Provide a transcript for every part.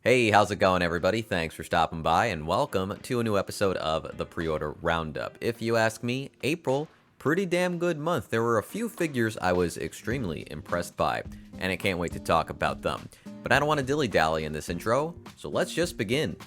Hey, how's it going, everybody? Thanks for stopping by, and welcome to a new episode of the Preorder Roundup. If you ask me, April, pretty damn good month. There were a few figures I was extremely impressed by, and I can't wait to talk about them. But I don't want to dilly-dally in this intro, so let's just begin.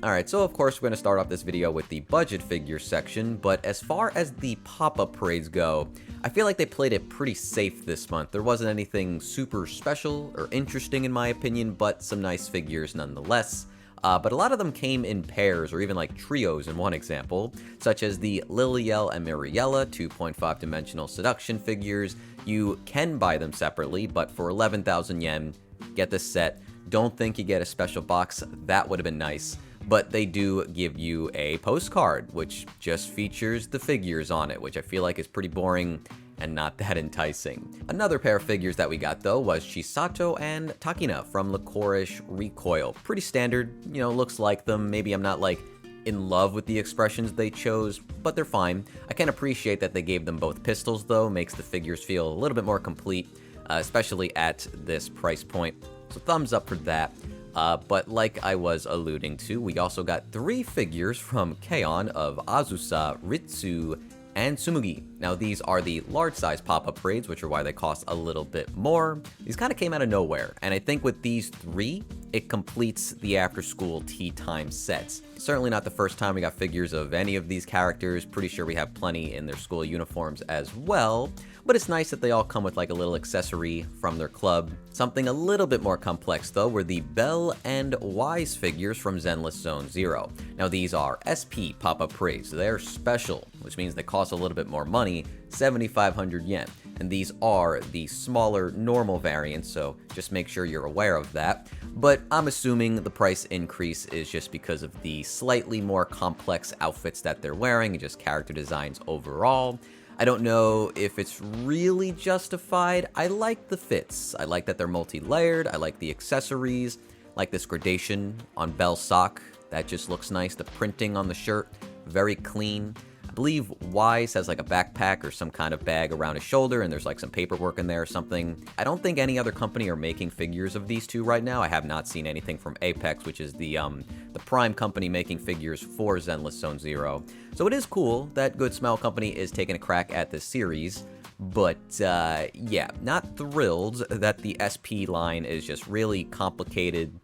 Alright, so of course we're going to start off this video with the budget figure section, but as far as the pop-up parades go, I feel like they played it pretty safe this month. There wasn't anything super special or interesting in my opinion, but some nice figures nonetheless. But a lot of them came in pairs or even like trios in one example, such as the Liliel and Miriella 2.5 dimensional seduction figures. You can buy them separately, but for 11,000 yen, get this set. Don't think you get a special box, that would have been nice. But they do give you a postcard, which just features the figures on it, which I feel like is pretty boring and not that enticing. Another pair of figures that we got though was Chisato and Takina from Licorice Recoil. Pretty standard, looks like them. Maybe I'm not like in love with the expressions they chose, but they're fine. I can appreciate that they gave them both pistols though, makes the figures feel a little bit more complete, especially at this price point. So thumbs up for that. But like I was alluding to, we also got 3 figures from K-On! Of Azusa, Ritsu, and Tsumugi. Now these are the large size pop-up parades, which are why they cost a little bit more. These kind of came out of nowhere, and I think with these 3, it completes the after-school tea time sets. Certainly not the first time we got figures of any of these characters. Pretty sure we have plenty in their school uniforms as well. But it's nice that they all come with like a little accessory from their club. Something a little bit more complex though were the Belle and Wise figures from Zenless Zone Zero. Now these are SP pop-up parades. They're special, which means they cost a little bit more money, 7,500 yen. And these are the smaller normal variants, so just make sure you're aware of that. But I'm assuming the price increase is just because of the slightly more complex outfits that they're wearing and just character designs overall. I don't know if it's really justified. I like the fits. I like that they're multi-layered. I like the accessories, like this gradation on Belle's sock. That just looks nice. The printing on the shirt, very clean. I believe Wise has like a backpack or some kind of bag around his shoulder, and there's like some paperwork in there or something. I don't think any other company are making figures of these two right now. I have not seen anything from Apex, which is the prime company making figures for Zenless Zone Zero. So it is cool that Good Smell Company is taking a crack at this series. But yeah, not thrilled that the SP line is just really complicated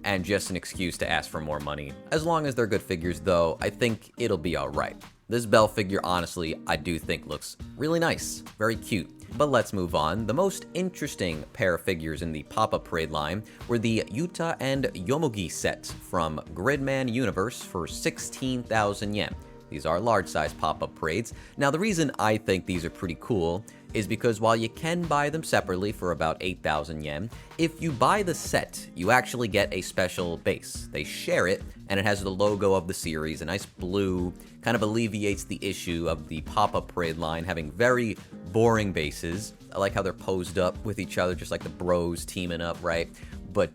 and just an excuse to ask for more money. As long as they're good figures though, I think it'll be alright. This Belle figure, honestly, I do think looks really nice, very cute. But let's move on. The most interesting pair of figures in the pop-up parade line were the Yuta and Yomugi set from Gridman Universe for 16,000 yen. These are large-size pop-up parades. Now, the reason I think these are pretty cool is because while you can buy them separately for about 8,000 yen, if you buy the set, you actually get a special base. They share it, and it has the logo of the series, a nice blue, kind of alleviates the issue of the pop-up parade line having very boring bases. I like how they're posed up with each other, just like the bros teaming up, right? But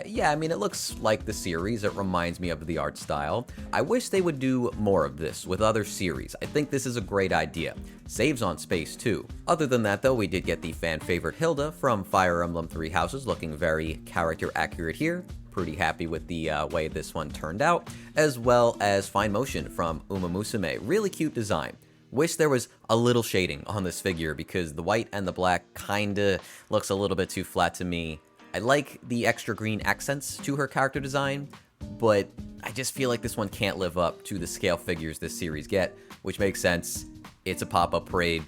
yeah, I mean, it looks like the series. It reminds me of the art style. I wish they would do more of this with other series. I think this is a great idea. Saves on space too. Other than that though, we did get the fan favorite Hilda from Fire Emblem Three Houses, looking very character accurate here. Pretty happy with the way this one turned out, as well as Fine Motion from Uma Musume. Really cute design. Wish there was a little shading on this figure because the white and the black kinda looks a little bit too flat to me. I like the extra green accents to her character design, but I just feel like this one can't live up to the scale figures this series get, which makes sense. It's a pop-up parade,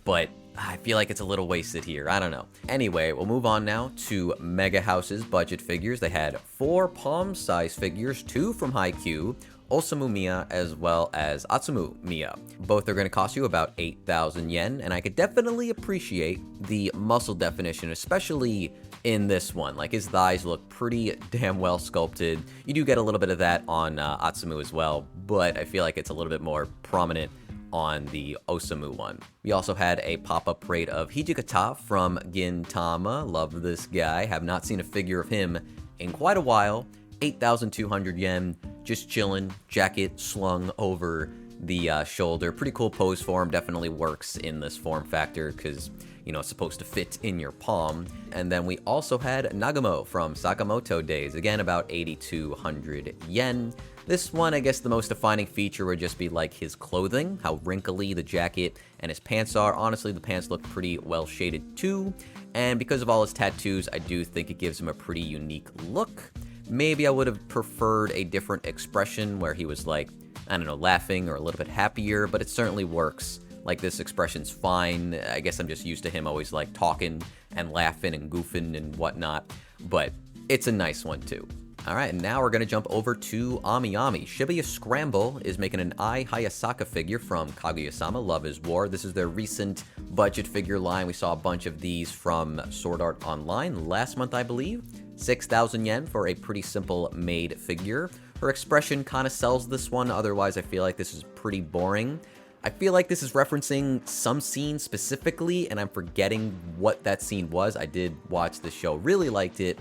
but I feel like it's a little wasted here. I don't know. Anyway, we'll move on now to Megahouse's budget figures. They had 4 palm-size figures, 2 from Haikyuu, Osamu Miya, as well as Atsumu Miya. Both are going to cost you about 8,000 yen, and I could definitely appreciate the muscle definition, especially in this one. Like, his thighs look pretty damn well sculpted. You do get a little bit of that on Atsumu as well, but I feel like it's a little bit more prominent on the Osamu one. We also had a pop-up parade of Hijikata from Gintama. Love this guy. Have not seen a figure of him in quite a while. 8,200 yen, just chilling, jacket slung over the shoulder. Pretty cool pose form, definitely works in this form factor because, you know, it's supposed to fit in your palm. And then we also had Nagamo from Sakamoto Days, again about 8,200 yen. This one, I guess the most defining feature would just be like his clothing, how wrinkly the jacket and his pants are. Honestly, the pants look pretty well shaded too, and because of all his tattoos, I do think it gives him a pretty unique look. Maybe I would have preferred a different expression where he was like, I don't know, laughing or a little bit happier, but it certainly works. Like, this expression's fine. I guess I'm just used to him always like talking and laughing and goofing and whatnot, but it's a nice one too. Alright, and now we're going to jump over to Ami Ami. Shibuya Scramble is making an Ai Hayasaka figure from Kaguya-sama Love is War. This is their recent budget figure line. We saw a bunch of these from Sword Art Online last month, I believe. 6,000 yen for a pretty simple made figure. Her expression kind of sells this one, otherwise I feel like this is pretty boring. I feel like this is referencing some scene specifically, and I'm forgetting what that scene was. I did watch the show, really liked it.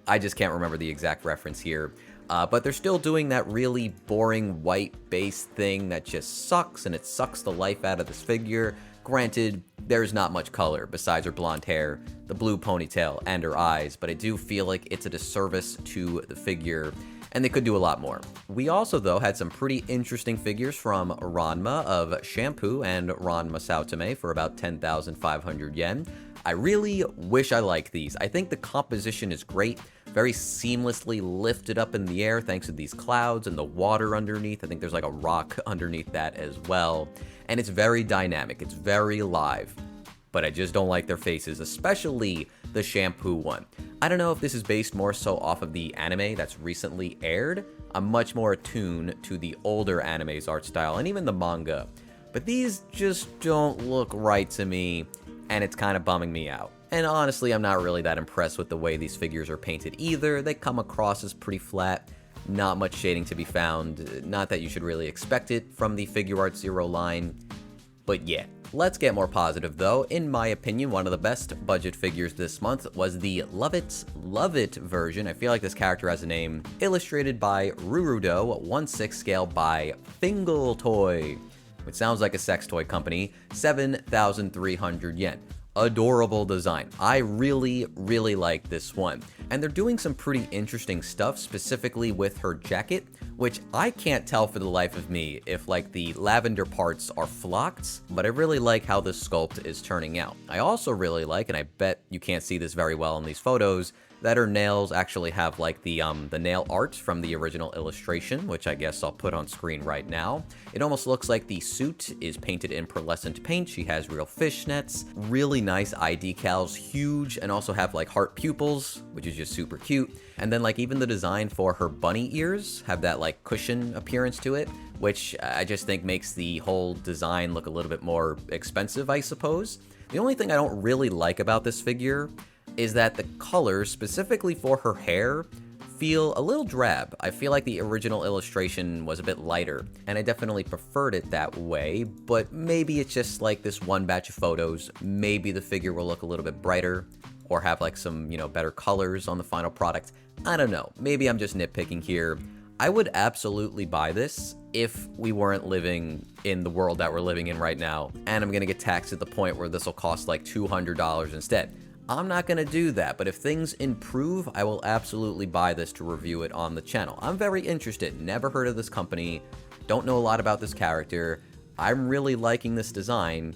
I just can't remember the exact reference here. But they're still doing that really boring white base thing that just sucks, and it sucks the life out of this figure. Granted, there's not much color besides her blonde hair, the blue ponytail, and her eyes, but I do feel like it's a disservice to the figure, and they could do a lot more. We also, though, had some pretty interesting figures from Ranma of Shampoo and Ranma Saotome for about 10,500 yen. I really wish I liked these. I think the composition is great, very seamlessly lifted up in the air thanks to these clouds and the water underneath. I think there's like a rock underneath that as well. And it's very dynamic, it's very live. But I just don't like their faces, especially the Shampoo one. I don't know if this is based more so off of the anime that's recently aired. I'm much more attuned to the older anime's art style and even the manga. But these just don't look right to me, and it's kind of bumming me out. And honestly, I'm not really that impressed with the way these figures are painted either. They come across as pretty flat, not much shading to be found. Not that you should really expect it from the Figure Art Zero line, but yeah. Let's get more positive though. In my opinion, one of the best budget figures this month was the Love It version. I feel like this character has a name. Illustrated by Rurudo, 1/6 scale by Fingal Toy, which sounds like a sex toy company. 7,300 yen. Adorable design. I really like this one. And they're doing some pretty interesting stuff, specifically with her jacket, which I can't tell for the life of me if like the lavender parts are flocked, but I really like how this sculpt is turning out. I also really like, and I bet you can't see this very well in these photos, that her nails actually have like the nail art from the original illustration, which I guess I'll put on screen right now. It almost looks like the suit is painted in pearlescent paint. She has real fishnets, really nice eye decals, huge, and also have like heart pupils, which is just super cute. And then like even the design for her bunny ears have that like cushion appearance to it, which I just think makes the whole design look a little bit more expensive, I suppose. The only thing I don't really like about this figure is that the colors, specifically for her hair, feel a little drab. I feel like the original illustration was a bit lighter, and I definitely preferred it that way, but maybe it's just like this one batch of photos. Maybe the figure will look a little bit brighter, or have like some, you know, better colors on the final product. I don't know. Maybe I'm just nitpicking here. I would absolutely buy this if we weren't living in the world that we're living in right now, and I'm gonna get taxed at the point where this will cost like $200 instead. I'm not going to do that, but if things improve, I will absolutely buy this to review it on the channel. I'm very interested. Never heard of this company. Don't know a lot about this character. I'm really liking this design.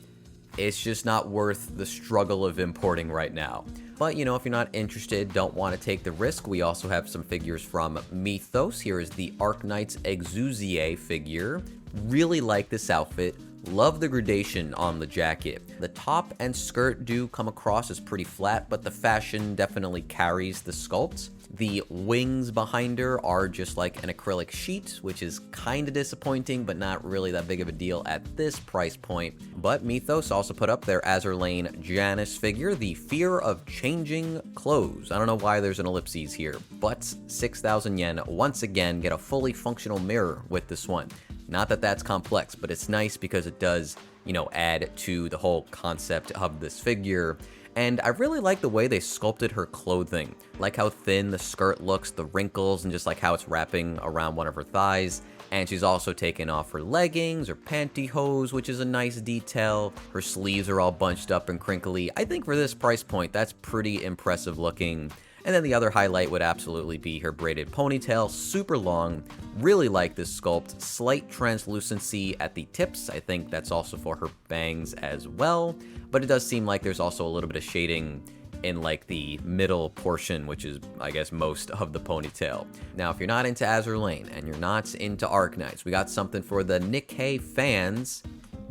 It's just not worth the struggle of importing right now. But, you know, if you're not interested, don't want to take the risk, we also have some figures from Mythos. Here is the Arknight's Exousier figure. Really like this outfit. Love the gradation on the jacket. The top and skirt do come across as pretty flat, but the fashion definitely carries the sculpt. The wings behind her are just like an acrylic sheet, which is kind of disappointing, but not really that big of a deal at this price point. But Mythos also put up their Azur Lane Janice figure, the Fear of Changing Clothes. I don't know why there's an ellipses here, but 6,000 yen. Once again, get a fully functional mirror with this one. Not that that's complex, but it's nice because it does, you know, add to the whole concept of this figure. And I really like the way they sculpted her clothing. Like how thin the skirt looks, the wrinkles, and just like how it's wrapping around one of her thighs. And she's also taken off her leggings or pantyhose, which is a nice detail. Her sleeves are all bunched up and crinkly. I think for this price point, that's pretty impressive looking. And then the other highlight would absolutely be her braided ponytail, super long. Really like this sculpt. Slight translucency at the tips. I think that's also for her bangs as well. But it does seem like there's also a little bit of shading in like the middle portion, which is, I guess, most of the ponytail. Now, if you're not into Azur Lane and you're not into Arknights, we got something for the Nikke fans.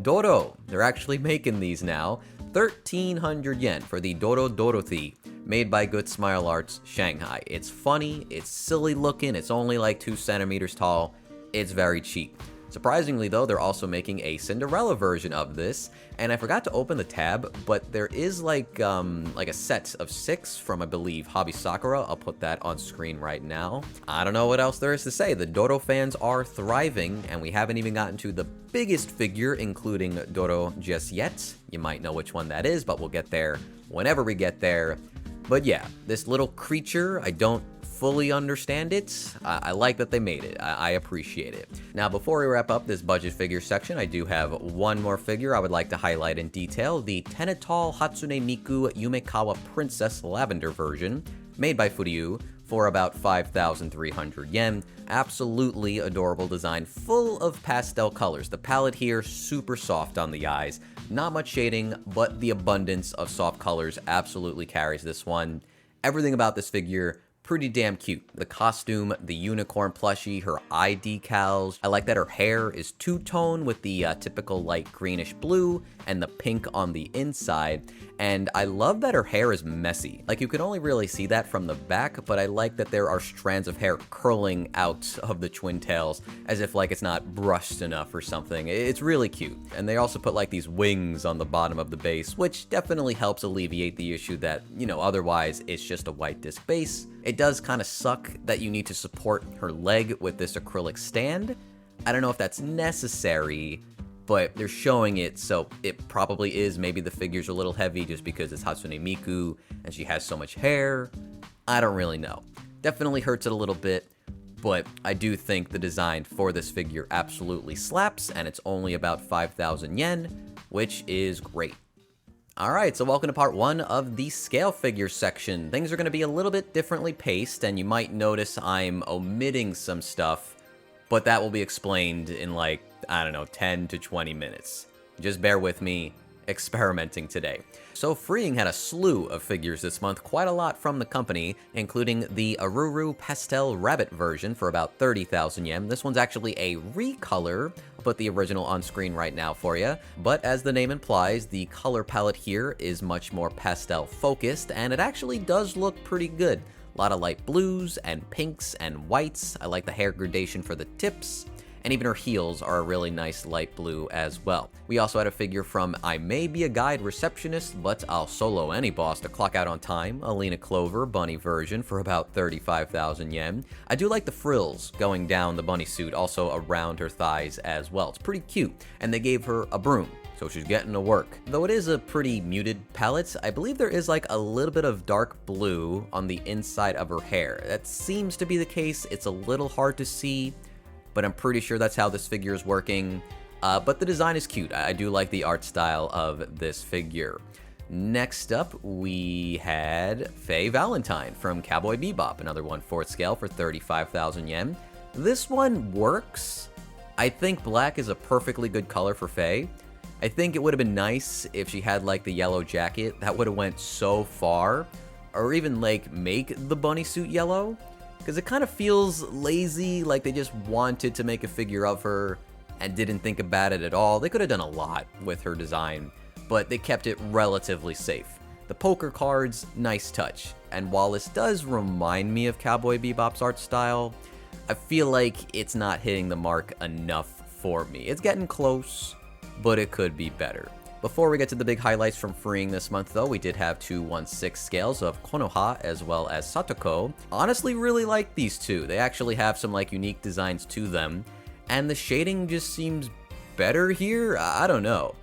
Doro. They're actually making these now. 1,300 yen for the Doro Dorothy, made by Good Smile Arts Shanghai. It's funny, it's silly looking, it's only like 2 centimeters tall, it's very cheap. Surprisingly though, they're also making a Cinderella version of this, and I forgot to open the tab, but there is like a set of 6 from, I believe, Hobby Sakura. I'll put that on screen right now. I don't know what else there is to say. The Doro fans are thriving, and we haven't even gotten to the biggest figure, including Doro, just yet. You might know which one that is, but we'll get there whenever we get there. But yeah, this little creature, I don't fully understand it. I like that they made it. I appreciate it. Now, before we wrap up this budget figure section, I do have one more figure I would like to highlight in detail, the Tenetol Hatsune Miku Yumekawa Princess Lavender version, made by Furyu, for about 5,300 yen. Absolutely adorable design, full of pastel colors. The palette here, super soft on the eyes. Not much shading, but the abundance of soft colors absolutely carries this one. Everything about this figure, pretty damn cute. The costume, the unicorn plushie, her eye decals. I like that her hair is two-tone with the typical light greenish blue and the pink on the inside. And I love that her hair is messy. Like, you can only really see that from the back, but I like that there are strands of hair curling out of the twin tails as if like it's not brushed enough or something. It's really cute. And they also put like these wings on the bottom of the base, which definitely helps alleviate the issue that, you know, otherwise it's just a white disc base. It does kind of suck that you need to support her leg with this acrylic stand. I don't know if that's necessary, but they're showing it, so it probably is. Maybe the figure's a little heavy just because it's Hatsune Miku and she has so much hair. I don't really know. Definitely hurts it a little bit, but I do think the design for this figure absolutely slaps, and it's only about 5,000 yen, which is great. Alright, so welcome to part 1 of the scale figure section. Things are going to be a little bit differently paced, and you might notice I'm omitting some stuff, but that will be explained in like, I don't know, 10 to 20 minutes. Just bear with me, experimenting today. So Freeing had a slew of figures this month, quite a lot from the company, including the Aruru Pastel Rabbit version for about 30,000 yen. This one's actually a recolor. I'll put the original on screen right now for you. But as the name implies, the color palette here is much more pastel focused, and it actually does look pretty good. A lot of light blues and pinks and whites. I like the hair gradation for the tips. And even her heels are a really nice light blue as well. We also had a figure from I May Be a Guide Receptionist, but I'll solo any boss to clock out on time, Alina Clover bunny version for about 35,000 yen. I do like the frills going down the bunny suit, also around her thighs as well. It's pretty cute, and they gave her a broom, so she's getting to work. Though it is a pretty muted palette, I believe there is like a little bit of dark blue on the inside of her hair. That seems to be the case. It's a little hard to see, but I'm pretty sure that's how this figure is working. But the design is cute. I do like the art style of this figure. Next up, we had Faye Valentine from Cowboy Bebop, another 1/4 scale for 35,000 yen. This one works. I think black is a perfectly good color for Faye. I think it would have been nice if she had like the yellow jacket. That would have went so far. Or even like make the bunny suit yellow. Because it kind of feels lazy, like they just wanted to make a figure of her and didn't think about it at all. They could have done a lot with her design, but they kept it relatively safe. The poker cards, nice touch. And while this does remind me of Cowboy Bebop's art style, I feel like it's not hitting the mark enough for me. It's getting close, but it could be better. Before we get to the big highlights from Freeing this month though, we did have 2 1/6 scales of Konoha as well as Satoko. Honestly really like these two. They actually have some like unique designs to them, and the shading just seems better here. I don't know.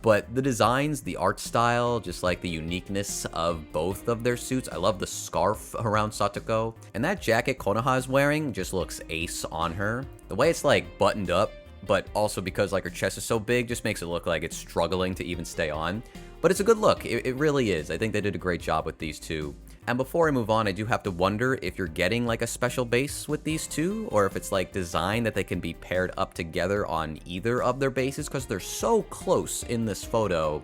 But the designs, the art style, just like the uniqueness of both of their suits. I love the scarf around Satoko. And that jacket Konoha is wearing just looks ace on her. The way it's like buttoned up, but also because like her chest is so big, just makes it look like it's struggling to even stay on. But it's a good look. It really is. I think they did a great job with these two. And before I move on, I do have to wonder if you're getting like a special base with these two, or if it's like designed that they can be paired up together on either of their bases, because they're so close in this photo,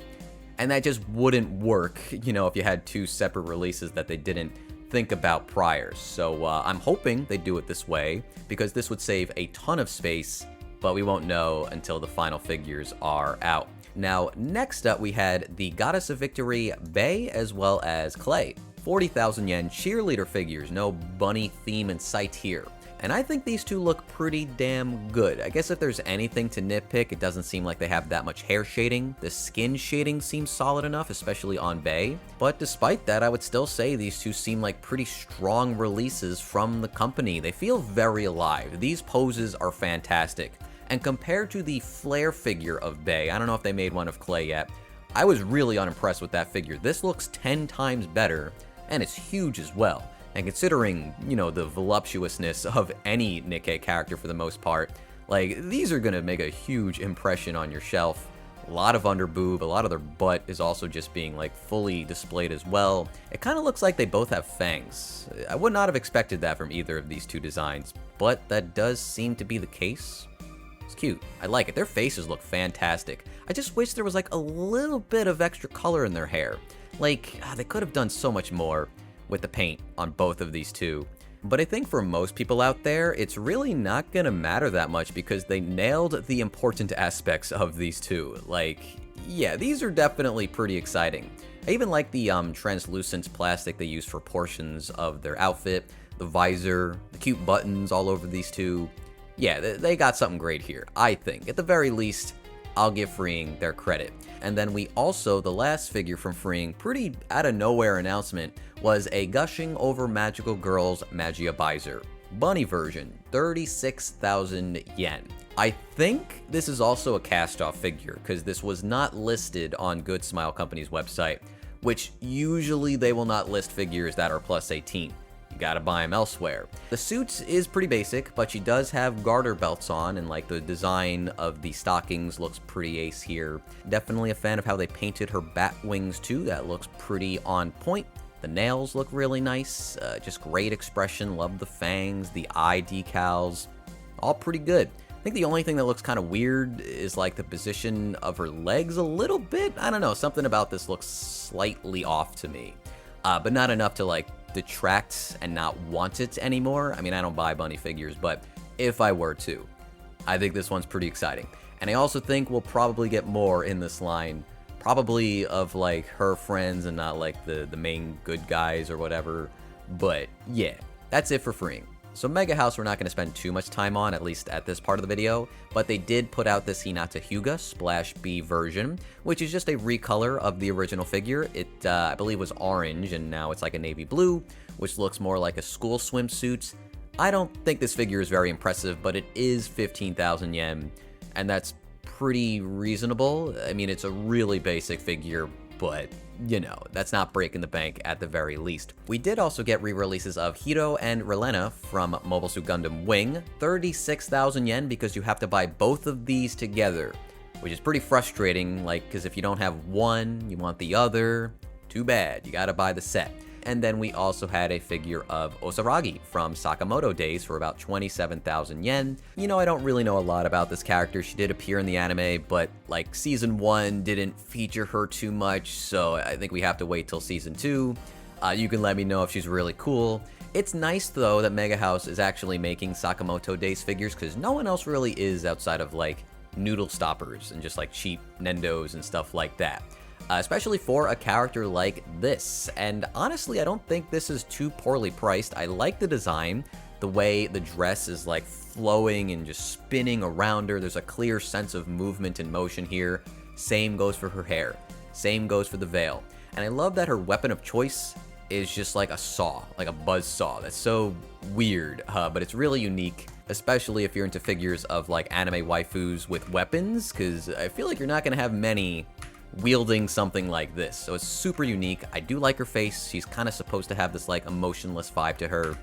and that just wouldn't work, you know, if you had two separate releases that they didn't think about prior. So I'm hoping they do it this way, because this would save a ton of space, but we won't know until the final figures are out. Now, next up we had the Goddess of Victory Bei as well as Clay. 40,000 yen cheerleader figures, no bunny theme in sight here. And I think these two look pretty damn good. I guess if there's anything to nitpick, it doesn't seem like they have that much hair shading. The skin shading seems solid enough, especially on Bei. But despite that, I would still say these two seem like pretty strong releases from the company. They feel very alive. These poses are fantastic. And compared to the Flare figure of Bei, I don't know if they made one of Clay yet, I was really unimpressed with that figure. This looks 10 times better. And it's huge as well. And considering, you know, the voluptuousness of any Nikke character for the most part, like, these are gonna make a huge impression on your shelf. A lot of underboob, a lot of their butt is also just being, like, fully displayed as well. It kind of looks like they both have fangs. I would not have expected that from either of these two designs, but that does seem to be the case. It's cute. I like it. Their faces look fantastic. I just wish there was, like, a little bit of extra color in their hair. Like, they could have done so much more with the paint on both of these two. But I think for most people out there, it's really not gonna matter that much because they nailed the important aspects of these two. Like, yeah, these are definitely pretty exciting. I even like the translucent plastic they use for portions of their outfit, the visor, the cute buttons all over these two. Yeah, they got something great here, I think. At the very least, I'll give Freeing their credit. And then we also, the last figure from Freeing, pretty out of nowhere announcement, was a Gushing Over Magical Girls Magia Visor. Bunny version, 36,000 yen. I think this is also a cast-off figure, because this was not listed on Good Smile Company's website, which usually they will not list figures that are plus 18. You gotta buy them elsewhere. The suit is pretty basic, but she does have garter belts on, and like the design of the stockings looks pretty ace here. Definitely a fan of how they painted her bat wings too. That looks pretty on point. The nails look really nice. Just great expression. Love the fangs, the eye decals. All pretty good. I think the only thing that looks kind of weird is like the position of her legs a little bit. I don't know, something about this looks slightly off to me. But not enough to like detract and not want it anymore. I mean, I don't buy bunny figures, but if I were to, I think this one's pretty exciting. And I also think we'll probably get more in this line, probably of like her friends and not like the main good guys or whatever. But yeah, that's it for Freeing. So Megahouse we're not going to spend too much time on, at least at this part of the video, but they did put out this Hinata Hyuga Splash B version, which is just a recolor of the original figure. It, I believe, was orange, and now it's like a navy blue, which looks more like a school swimsuit. I don't think this figure is very impressive, but it is 15,000 yen, and that's pretty reasonable. I mean, it's a really basic figure, but you know, that's not breaking the bank at the very least. We did also get re-releases of Hiro and Relena from Mobile Suit Gundam Wing, 36,000 yen because you have to buy both of these together, which is pretty frustrating, like, because if you don't have one, you want the other, too bad, you gotta buy the set. And then we also had a figure of Osaragi from Sakamoto Days for about 27,000 yen. You know, I don't really know a lot about this character. She did appear in the anime, but like season 1 didn't feature her too much, so I think we have to wait till season 2. You can let me know if she's really cool. It's nice though that Megahouse is actually making Sakamoto Days figures, because no one else really is outside of like noodle stoppers and just like cheap Nendos and stuff like that. Especially for a character like this. And honestly, I don't think this is too poorly priced. I like the design, the way the dress is like flowing and just spinning around her. There's a clear sense of movement and motion here. Same goes for her hair. Same goes for the veil. And I love that her weapon of choice is just like a saw, like a buzz saw. That's so weird, but it's really unique, especially if you're into figures of like anime waifus with weapons, because I feel like you're not going to have many wielding something like this. So it's super unique. I do like her face. She's kind of supposed to have this like emotionless vibe to her.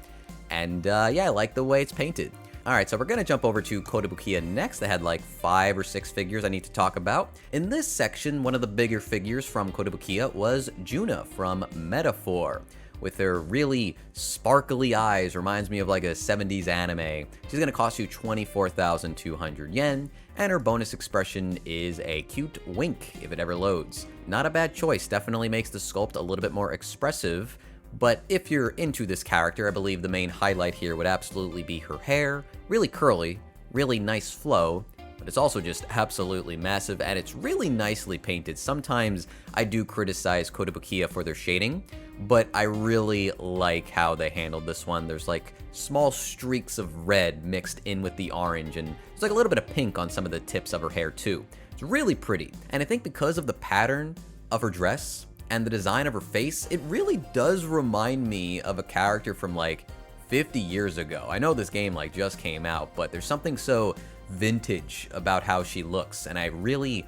And yeah, I like the way it's painted. Alright, so we're going to jump over to Kotobukiya next. They had like 5 or 6 figures I need to talk about. In this section, one of the bigger figures from Kotobukiya was Juna from Metaphor. With her really sparkly eyes, reminds me of like a 70s anime. She's going to cost you 24,200 yen, and her bonus expression is a cute wink if it ever loads. Not a bad choice, definitely makes the sculpt a little bit more expressive. But if you're into this character, I believe the main highlight here would absolutely be her hair. Really curly, really nice flow, but it's also just absolutely massive, and it's really nicely painted. Sometimes I do criticize Kotobukiya for their shading, but I really like how they handled this one. There's like small streaks of red mixed in with the orange, and there's like a little bit of pink on some of the tips of her hair too. It's really pretty, and I think because of the pattern of her dress and the design of her face, it really does remind me of a character from like 50 years ago. I know this game like just came out, but there's something so vintage about how she looks, and I really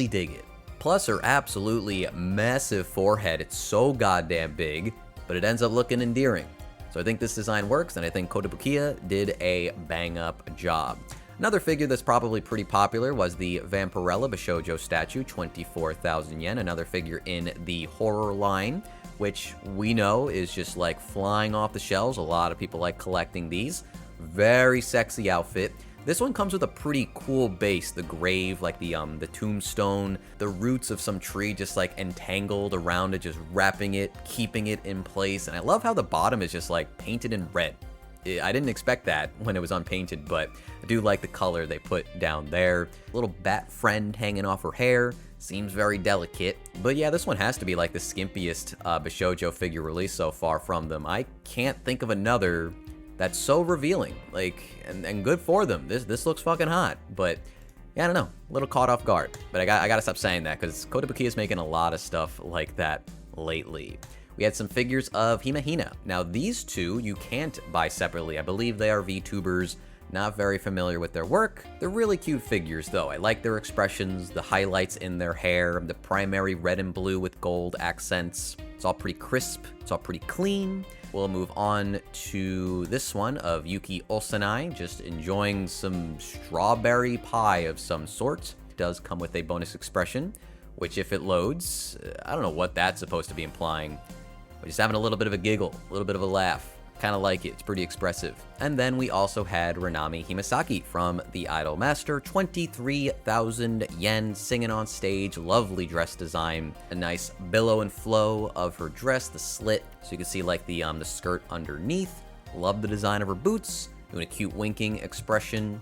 dig it. Plus her absolutely massive forehead. It's so goddamn big, but it ends up looking endearing. So I think this design works, and I think Kotobukiya did a bang up job. Another figure that's probably pretty popular was the Vampirella Bishoujo statue, 24,000 yen. Another figure in the horror line, which we know is just like flying off the shelves. A lot of people like collecting these. Very sexy outfit. This one comes with a pretty cool base. The grave, like the tombstone, the roots of some tree just like entangled around it, just wrapping it, keeping it in place. And I love how the bottom is just like painted in red. I didn't expect that when it was unpainted, but I do like the color they put down there. Little bat friend hanging off her hair. Seems very delicate. But yeah, this one has to be like the skimpiest Bishoujo figure released so far from them. I can't think of another that's so revealing. Like, and good for them. This looks fucking hot. But yeah, I don't know. A little caught off guard. But I gotta stop saying that, because Kotobukiya is making a lot of stuff like that lately. We had some figures of Himehina. Now, these two you can't buy separately. I believe they are VTubers. Not very familiar with their work. They're really cute figures, though. I like their expressions, the highlights in their hair, the primary red and blue with gold accents. It's all pretty crisp. It's all pretty clean. We'll move on to this one of Yuki Osanai, just enjoying some strawberry pie of some sort. It does come with a bonus expression, which if it loads, I don't know what that's supposed to be implying. But just having a little bit of a giggle, a little bit of a laugh. Kind of like it. It's pretty expressive. And then we also had Renami Himasaki from The Idol Master. 23,000 yen, singing on stage. Lovely dress design. A nice billow and flow of her dress, the slit. So you can see like the skirt underneath. Love the design of her boots. Doing a cute winking expression.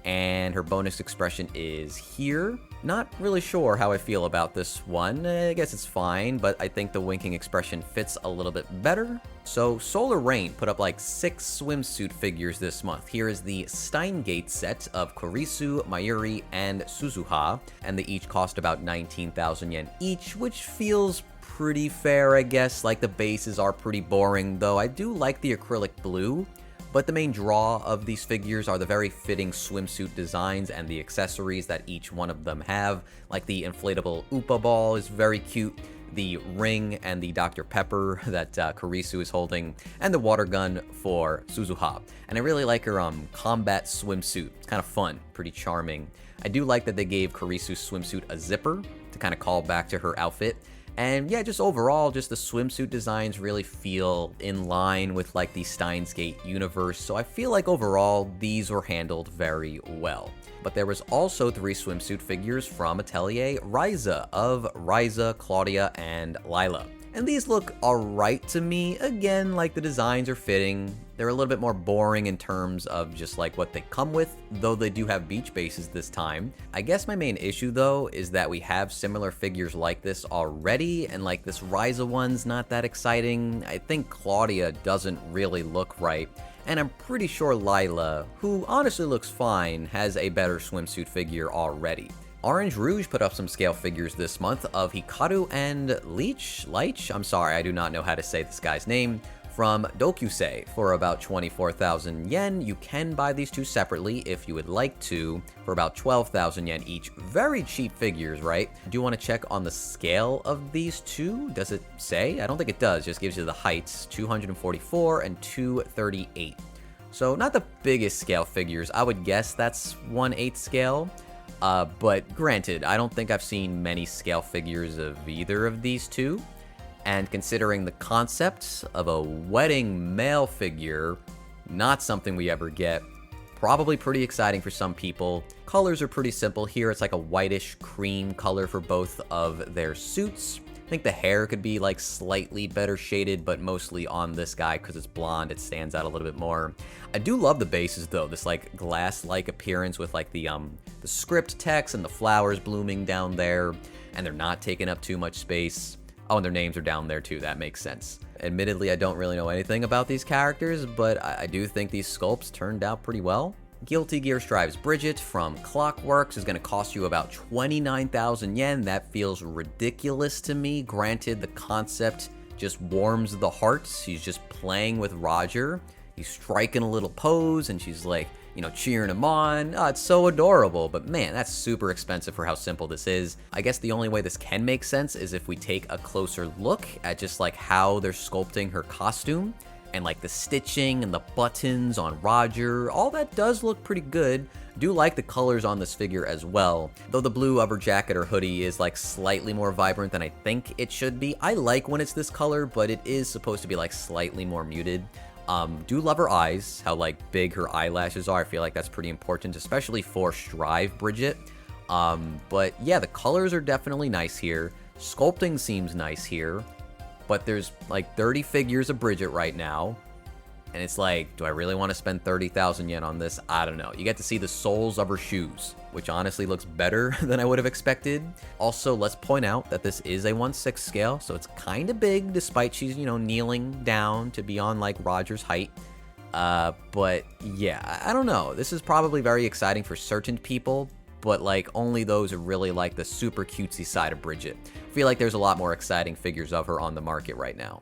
And her bonus expression is here. Not really sure how I feel about this one. I guess it's fine, but I think the winking expression fits a little bit better. So Solar Rain put up like 6 swimsuit figures this month. Here is the Steingate set of Kurisu, Mayuri, and Suzuha, and they each cost about 19,000 yen each, which feels pretty fair, I guess. Like, the bases are pretty boring, though I do like the acrylic blue. But the main draw of these figures are the very fitting swimsuit designs and the accessories that each one of them have. Like the inflatable Upa ball is very cute, the ring and the Dr. Pepper that Kurisu is holding, and the water gun for Suzuha. And I really like her combat swimsuit. It's kind of fun, pretty charming. I do like that they gave Kurisu's swimsuit a zipper to kind of call back to her outfit. And yeah, just overall, just the swimsuit designs really feel in line with like the Steins Gate universe. So I feel like overall, these were handled very well. But there was also 3 swimsuit figures from Atelier Ryza of Ryza, Claudia, and Lila. And these look alright to me. Again, like the designs are fitting. They're a little bit more boring in terms of just like what they come with, though they do have beach bases this time. I guess my main issue though is that we have similar figures like this already, and like this Ryza one's not that exciting. I think Claudia doesn't really look right, and I'm pretty sure Lila, who honestly looks fine, has a better swimsuit figure already. Orange Rouge put up some scale figures this month of Hikaru and Leech? I'm sorry, I do not know how to say this guy's name. From Dokusei for about 24,000 yen. You can buy these two separately if you would like to for about 12,000 yen each. Very cheap figures, right? Do you want to check on the scale of these two? Does it say? I don't think it does. It just gives you the heights, 244 and 238. So not the biggest scale figures. I would guess that's 1/8 scale. But granted, I don't think I've seen many scale figures of either of these two. And considering the concept of a wedding male figure, not something we ever get, probably pretty exciting for some people. Colors are pretty simple here. It's like a whitish cream color for both of their suits. I think the hair could be like slightly better shaded, but mostly on this guy because it's blonde, it stands out a little bit more. I do love the bases though, this like glass-like appearance with like the script text and the flowers blooming down there, and they're not taking up too much space. Oh, and their names are down there too, that makes sense. Admittedly, I don't really know anything about these characters, but I do think these sculpts turned out pretty well. Guilty Gear Strive's Bridget from Clockworks is going to cost you about 29,000 yen. That feels ridiculous to me. Granted, the concept just warms the heart. She's just playing with Roger. He's striking a little pose, and she's like, you know, cheering him on. Oh, it's so adorable, but man, that's super expensive for how simple this is. I guess the only way this can make sense is if we take a closer look at just like how they're sculpting her costume and like the stitching and the buttons on Roger. All that does look pretty good. Do like the colors on this figure as well, though the blue of her jacket or hoodie is like slightly more vibrant than I think it should be. I like when it's this color, but it is supposed to be like slightly more muted. Do love her eyes, how like big her eyelashes are. I feel like that's pretty important, especially for Strive Bridget. But yeah, the colors are definitely nice here. Sculpting seems nice here, but there's like 30 figures of Bridget right now. And it's like, do I really want to spend 30,000 yen on this? I don't know. You get to see the soles of her shoes, which honestly looks better than I would have expected. Also, let's point out that this is a 1/6 scale, so it's kind of big despite she's, you know, kneeling down to be on like Roger's height. But yeah, I don't know. This is probably very exciting for certain people, but like only those who really like the super cutesy side of Bridget. I feel like there's a lot more exciting figures of her on the market right now.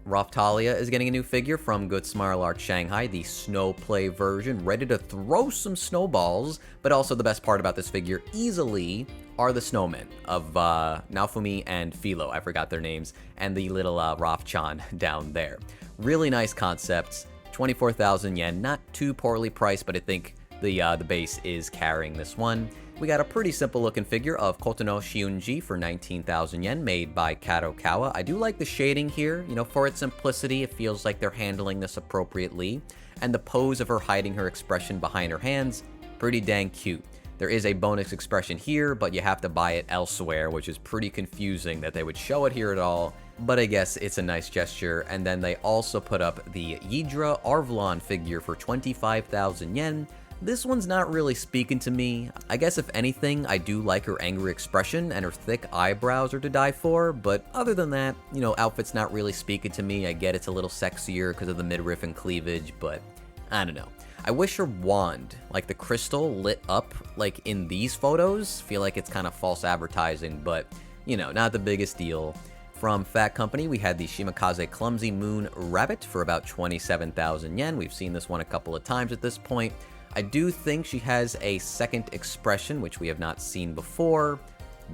Raphtalia is getting a new figure from Good Smile Art Shanghai, the Snowplay version, ready to throw some snowballs, but also the best part about this figure easily are the snowmen of Naofumi and Philo, I forgot their names, and the little Raph-chan down there. Really nice concepts, 24,000 yen, not too poorly priced, but I think the base is carrying this one. We got a pretty simple looking figure of Kotono Shiunji for 19,000 yen, made by Kadokawa. I do like the shading here, you know, for its simplicity. It feels like they're handling this appropriately. And the pose of her hiding her expression behind her hands, pretty dang cute. There is a bonus expression here, but you have to buy it elsewhere, which is pretty confusing that they would show it here at all. But I guess it's a nice gesture. And then they also put up the Yidra Arvlon figure for 25,000 yen. This one's not really speaking to me. I guess if anything, I do like her angry expression, and her thick eyebrows are to die for, but other than that, you know, outfit's not really speaking to me. I get it's a little sexier because of the midriff and cleavage, but I don't know. I wish her wand, like the crystal, lit up like in these photos. Feel like it's kind of false advertising, but you know, not the biggest deal. From Fat Company, we had the Shimakaze Clumsy Moon Rabbit for about 27,000 yen. We've seen this one a couple of times at this point. I do think she has a second expression, which we have not seen before.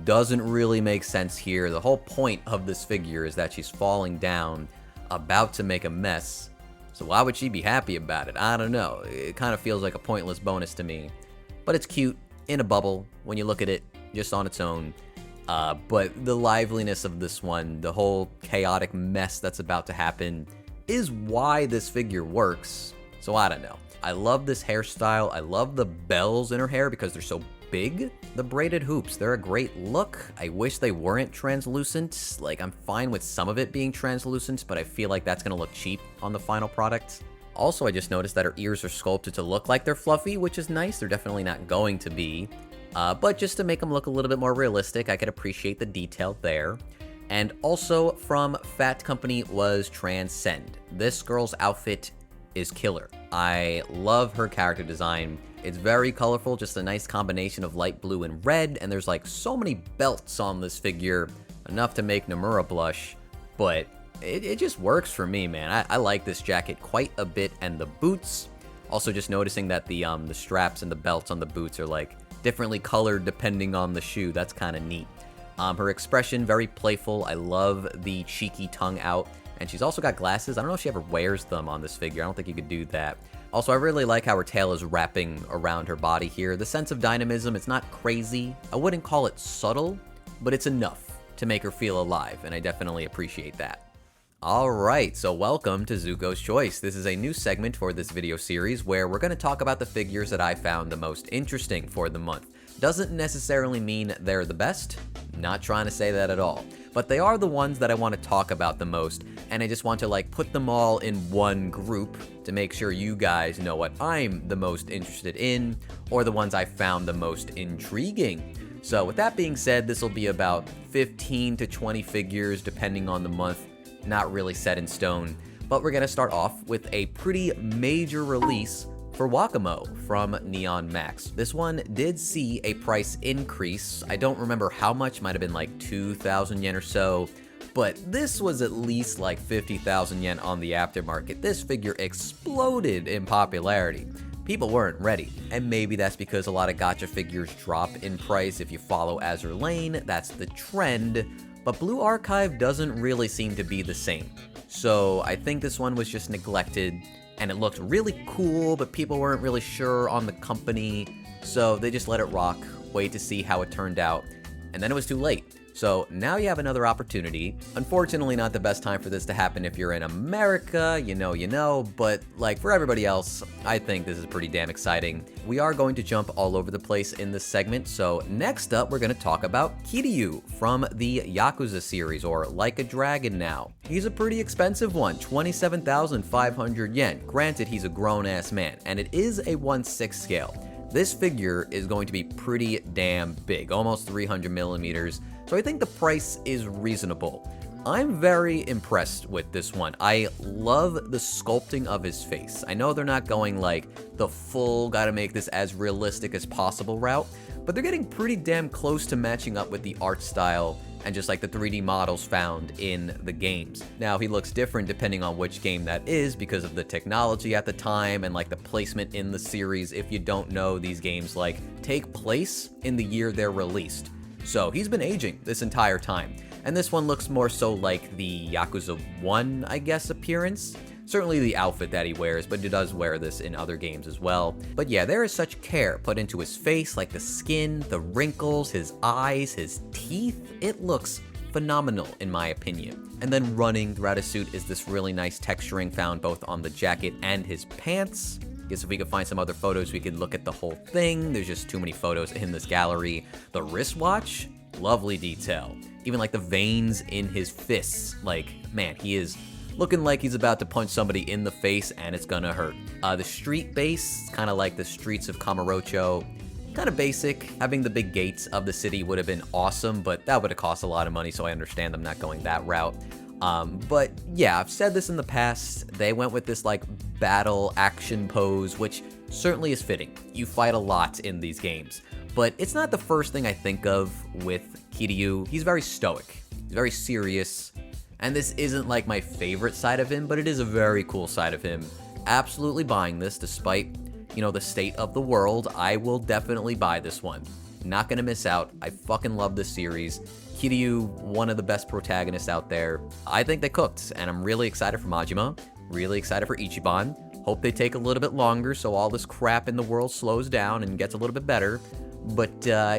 Doesn't really make sense here. The whole point of this figure is that she's falling down, about to make a mess. So why would she be happy about it? I don't know. It kind of feels like a pointless bonus to me. But it's cute, in a bubble, when you look at it just on its own. But the liveliness of this one, the whole chaotic mess that's about to happen, is why this figure works. So I don't know. I love this hairstyle. I love the bells in her hair because they're so big. The braided hoops, they're a great look. I wish they weren't translucent. Like, I'm fine with some of it being translucent, but I feel like that's gonna look cheap on the final product. Also, I just noticed that her ears are sculpted to look like they're fluffy, which is nice. They're definitely not going to be. But just to make them look a little bit more realistic, I could appreciate the detail there. And also from Fat Company was Transcend. This girl's outfit is killer. I love her character design. It's very colorful, just a nice combination of light blue and red, and there's like so many belts on this figure, enough to make Nomura blush, but it just works for me, man. I like this jacket quite a bit, and the boots. Also just noticing that the straps and the belts on the boots are like differently colored depending on the shoe. That's kind of neat. Her expression, very playful. I love the cheeky tongue out, and she's also got glasses. I don't know if she ever wears them on this figure. I don't think you could do that. Also, I really like how her tail is wrapping around her body here. The sense of dynamism, it's not crazy. I wouldn't call it subtle, but it's enough to make her feel alive, and I definitely appreciate that. Alright, so welcome to Zucco's Choice. This is a new segment for this video series where we're going to talk about the figures that I found the most interesting for the month. Doesn't necessarily mean they're the best, not trying to say that at all, but they are the ones that I want to talk about the most, and I just want to like put them all in one group to make sure you guys know what I'm the most interested in, or the ones I found the most intriguing. So with that being said, this will be about 15 to 20 figures depending on the month. Not really set in stone, but we're going to start off with a pretty major release for Wakamo from Neon Max. This one did see a price increase. I don't remember how much, might have been like 2,000 yen or so, but this was at least like 50,000 yen on the aftermarket. This figure exploded in popularity. People weren't ready, and maybe that's because a lot of gacha figures drop in price if you follow Azur Lane. That's the trend. But Blue Archive doesn't really seem to be the same. So I think this one was just neglected, and it looked really cool, but people weren't really sure on the company, so they just let it rock, wait to see how it turned out, and then it was too late. So now you have another opportunity. Unfortunately, not the best time for this to happen if you're in America, you know, but like for everybody else, I think this is pretty damn exciting. We are going to jump all over the place in this segment, so next up we're going to talk about Kiryu from the Yakuza series, or Like a Dragon now. He's a pretty expensive one, 27,500 yen. Granted, he's a grown-ass man, and it is a 1/6 scale. This figure is going to be pretty damn big, almost 300 millimeters, so I think the price is reasonable. I'm very impressed with this one. I love the sculpting of his face. I know they're not going like the full gotta make this as realistic as possible route, but they're getting pretty damn close to matching up with the art style and just like the 3D models found in the games. Now, he looks different depending on which game that is because of the technology at the time and like the placement in the series. If you don't know, these games like take place in the year they're released. So he's been aging this entire time. And this one looks more so like the Yakuza 1, I guess, appearance. Certainly the outfit that he wears, but he does wear this in other games as well. But yeah, there is such care put into his face, like the skin, the wrinkles, his eyes, his teeth. It looks phenomenal in my opinion. And then running throughout his suit is this really nice texturing found both on the jacket and his pants. Guess if we could find some other photos, we could look at the whole thing. There's just too many photos in this gallery. The wristwatch, lovely detail. Even like the veins in his fists, like, man, he is looking like he's about to punch somebody in the face and it's gonna hurt. The street base, kind of like the streets of Kamurocho. Kind of basic. Having the big gates of the city would have been awesome, but that would have cost a lot of money, so I understand them not going that route. But yeah, I've said this in the past. They went with this like battle action pose, which certainly is fitting. You fight a lot in these games, but it's not the first thing I think of with Kiryu. He's very stoic, he's very serious, and this isn't like my favorite side of him, but it is a very cool side of him. Absolutely buying this despite, you know, the state of the world. I will definitely buy this one. Not gonna miss out. I fucking love this series. Kiryu, one of the best protagonists out there. I think they cooked, and I'm really excited for Majima. Really excited for Ichiban. Hope they take a little bit longer so all this crap in the world slows down and gets a little bit better. But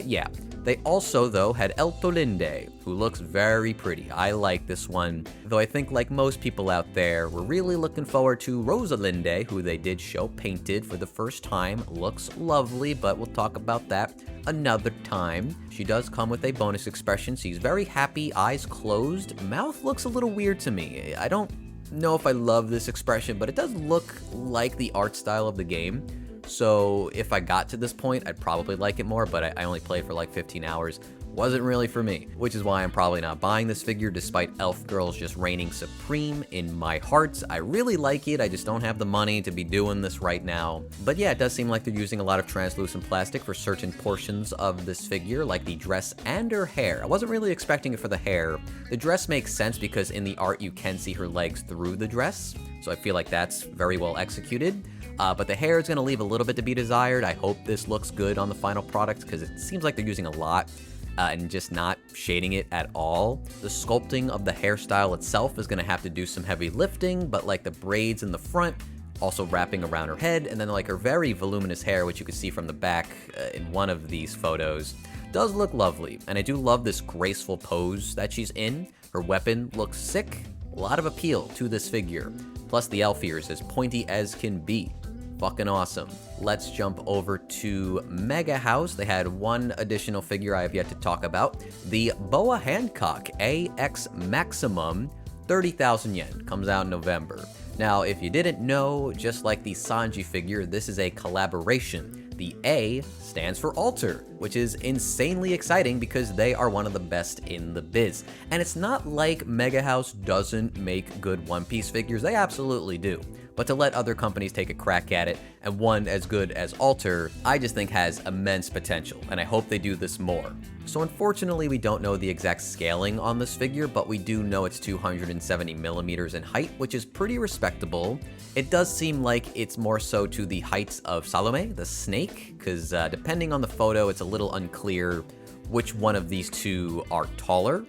yeah. They also, though, had El Tolinde, who looks very pretty. I like this one, though I think like most people out there, we're really looking forward to Rosalinde, who they did show painted for the first time. Looks lovely, but we'll talk about that another time. She does come with a bonus expression. She's very happy, eyes closed. Mouth looks a little weird to me. I don't know if I love this expression, but it does look like the art style of the game. So if I got to this point, I'd probably like it more, but I only played for like 15 hours. wasn't really for me, which is why I'm probably not buying this figure despite Elf Girls just reigning supreme in my heart. I really like it, I just don't have the money to be doing this right now. But yeah, it does seem like they're using a lot of translucent plastic for certain portions of this figure, like the dress and her hair. I wasn't really expecting it for the hair. The dress makes sense because in the art you can see her legs through the dress, so I feel like that's very well executed. But the hair is going to leave a little bit to be desired. I hope this looks good on the final product because it seems like they're using a lot and just not shading it at all. The sculpting of the hairstyle itself is going to have to do some heavy lifting, but like the braids in the front also wrapping around her head, and then like her very voluminous hair, which you can see from the back in one of these photos, does look lovely. And I do love this graceful pose that she's in. Her weapon looks sick. A lot of appeal to this figure. Plus the elf ears as pointy as can be. Fucking awesome. Let's jump over to Megahouse. They had one additional figure I have yet to talk about. The Boa Hancock AX Maximum, 30,000 yen. Comes out in November. Now, if you didn't know, just like the Sanji figure, this is a collaboration. The A stands for Alter, which is insanely exciting because they are one of the best in the biz. And it's not like Megahouse doesn't make good One Piece figures, they absolutely do. But to let other companies take a crack at it, and one as good as Alter, I just think has immense potential, and I hope they do this more. So unfortunately, we don't know the exact scaling on this figure, but we do know it's 270 millimeters in height, which is pretty respectable. It does seem like it's more so to the heights of Salome, the snake, because depending on the photo, it's a little unclear which one of these two are taller.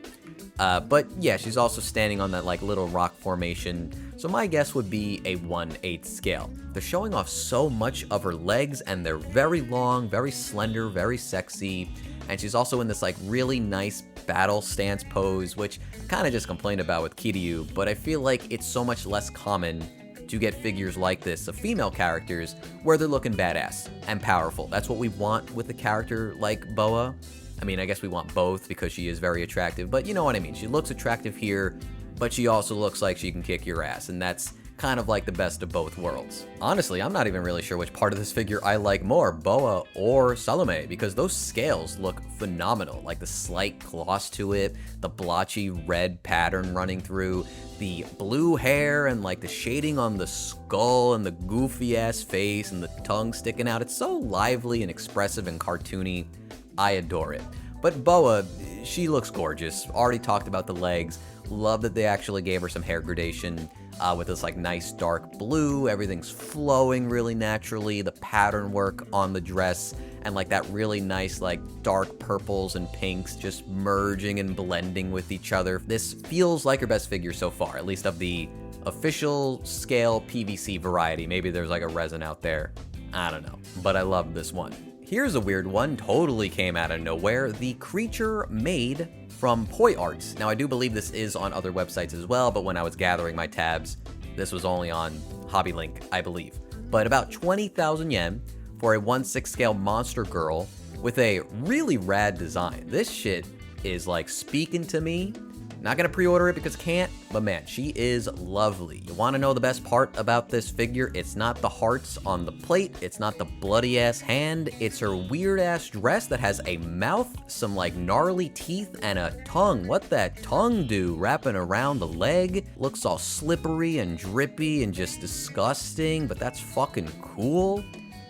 But yeah, she's also standing on that like little rock formation, so my guess would be a 1/8 scale. They're showing off so much of her legs, and they're very long, very slender, very sexy, and she's also in this like really nice battle stance pose, which I kind of just complained about with Kiryu, but I feel like it's so much less common to get figures like this of female characters where they're looking badass and powerful. That's what we want with a character like Boa. I mean, I guess we want both because she is very attractive, but you know what I mean. She looks attractive here, but she also looks like she can kick your ass, and that's kind of like the best of both worlds. Honestly, I'm not even really sure which part of this figure I like more, Boa or Salome, because those scales look phenomenal. Like the slight gloss to it, the blotchy red pattern running through, the blue hair, and like the shading on the skull and the goofy ass face and the tongue sticking out. It's so lively and expressive and cartoony. I adore it. But Boa, she looks gorgeous. Already talked about the legs. Love that they actually gave her some hair gradation with this like nice dark blue. Everything's flowing really naturally. The pattern work on the dress and like that really nice like dark purples and pinks just merging and blending with each other. This feels like her best figure so far, at least of the official scale PVC variety. Maybe there's like a resin out there. I don't know, but I love this one. Here's a weird one, totally came out of nowhere. The creature made from Poi Arts. Now, I do believe this is on other websites as well, but when I was gathering my tabs, this was only on Hobby Link, I believe. But about 20,000 yen for a 1/6 scale monster girl with a really rad design. This shit is like speaking to me. Not gonna pre-order it because I can't, but man, she is lovely. You wanna know the best part about this figure? It's not the hearts on the plate, it's not the bloody ass hand, it's her weird ass dress that has a mouth, some like gnarly teeth, and a tongue. What that tongue do wrapping around the leg? Looks all slippery and drippy and just disgusting, but that's fucking cool.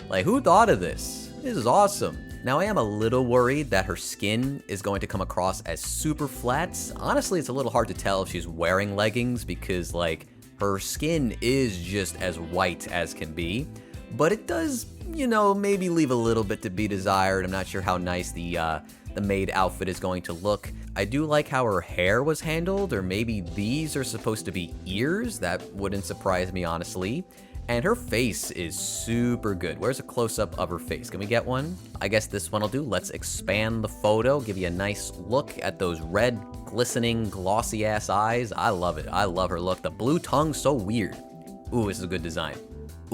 Like, who thought of this? This is awesome. Now, I am a little worried that her skin is going to come across as super flat. Honestly, it's a little hard to tell if she's wearing leggings because, like, her skin is just as white as can be. But it does, you know, maybe leave a little bit to be desired. I'm not sure how nice the maid outfit is going to look. I do like how her hair was handled, or maybe these are supposed to be ears. That wouldn't surprise me, honestly. And her face is super good. Where's a close-up of her face? Can we get one? I guess this one will do. Let's expand the photo, give you a nice look at those red, glistening, glossy-ass eyes. I love it. I love her look. The blue tongue's so weird. Ooh, this is a good design.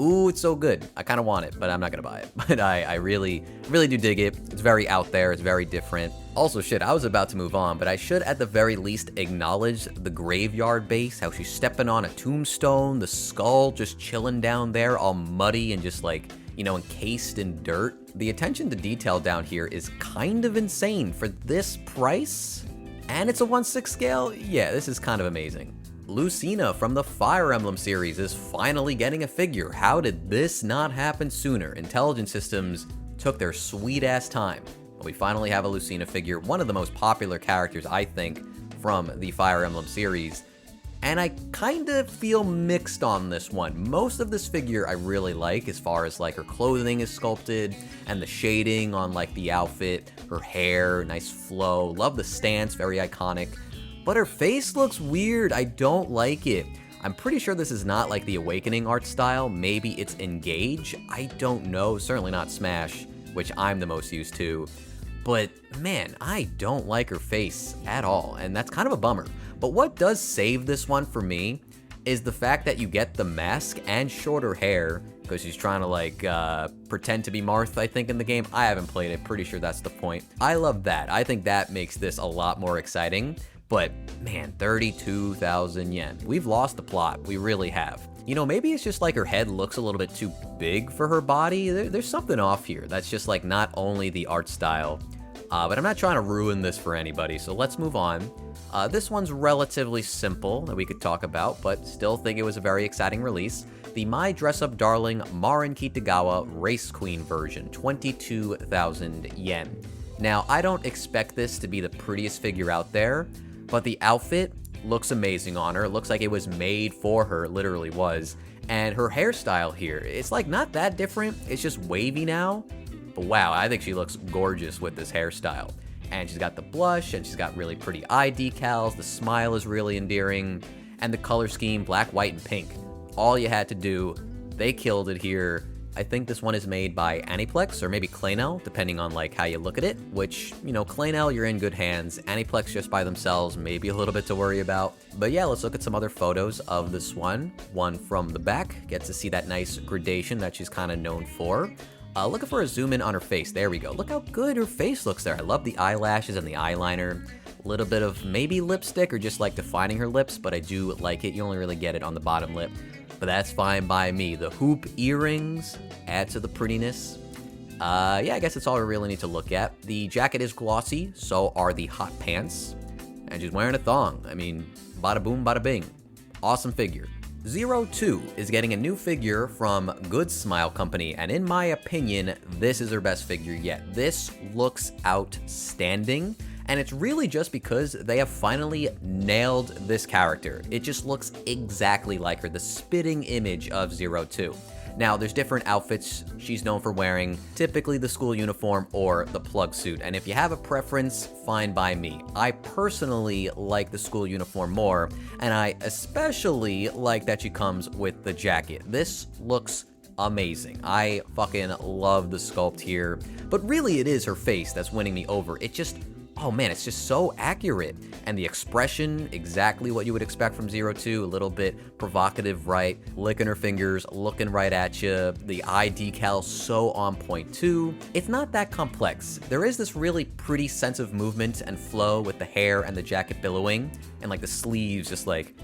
Ooh, it's so good. I kind of want it, but I'm not gonna buy it. But I really do dig it. It's very out there. It's very different. Also, shit, I was about to move on, but I should at the very least acknowledge the graveyard base, how she's stepping on a tombstone, the skull just chilling down there, all muddy and just like encased in dirt. The attention to detail down here is kind of insane for this price. And it's a 1/6 scale? Yeah, this is kind of amazing. Lucina from the Fire Emblem series is finally getting a figure. How did this not happen sooner? Intelligent Systems took their sweet ass time. But we finally have a Lucina figure, one of the most popular characters, I think, from the Fire Emblem series. And I kind of feel mixed on this one. Most of this figure I really like, as far as like her clothing is sculpted and the shading on like the outfit, her hair, nice flow. Love the stance, very iconic. But her face looks weird. I don't like it. I'm pretty sure this is not like the Awakening art style. Maybe it's Engage. I don't know. Certainly not Smash, which I'm the most used to. But man, I don't like her face at all, and that's kind of a bummer. But what does save this one for me is the fact that you get the mask and shorter hair, because she's trying to like pretend to be Marth, I think, in the game. I haven't played it, pretty sure that's the point. I love that. I think that makes this a lot more exciting. But man, 32,000 yen. We've lost the plot, we really have. Maybe it's just like her head looks a little bit too big for her body. There's something off here. That's just like not only the art style, but I'm not trying to ruin this for anybody, so let's move on. This one's relatively simple that we could talk about, but still think it was a very exciting release. The My Dress Up Darling Marin Kitagawa Race Queen version, 22,000 yen. Now, I don't expect this to be the prettiest figure out there, but the outfit looks amazing on her. It looks like it was made for her, it literally was. And her hairstyle here, it's like not that different, it's just wavy now. But wow, I think she looks gorgeous with this hairstyle. And she's got the blush, and she's got really pretty eye decals, the smile is really endearing, and the color scheme, black, white, and pink. All you had to do, they killed it here. I think this one is made by Aniplex, or maybe Claynel, depending on like how you look at it, which, Claynel, you're in good hands. Aniplex just by themselves, maybe a little bit to worry about. But yeah, let's look at some other photos of this one. One from the back, get to see that nice gradation that she's kind of known for. Looking for a zoom in on her face. There we go. Look how good her face looks there. I love the eyelashes and the eyeliner. A little bit of maybe lipstick or just like defining her lips, but I do like it. You only really get it on the bottom lip, but that's fine by me. The hoop earrings add to the prettiness. Yeah, I guess that's all I really need to look at. The jacket is glossy, so are the hot pants. And she's wearing a thong. I mean, bada boom, bada bing. Awesome figure. 02 is getting a new figure from Good Smile Company, and in my opinion, this is her best figure yet. This looks outstanding, and it's really just because they have finally nailed this character. It just looks exactly like her, the spitting image of 02. Now, there's different outfits she's known for wearing, typically the school uniform or the plug suit, and if you have a preference, fine by me. I personally like the school uniform more, and I especially like that she comes with the jacket. This looks amazing. I fucking love the sculpt here, but really it is her face that's winning me over. It just, oh man, it's just so accurate. And the expression, exactly what you would expect from 02, a little bit provocative, right? Licking her fingers, looking right at you. The eye decal so on point too. It's not that complex. There is this really pretty sense of movement and flow with the hair and the jacket billowing, and like the sleeves just like,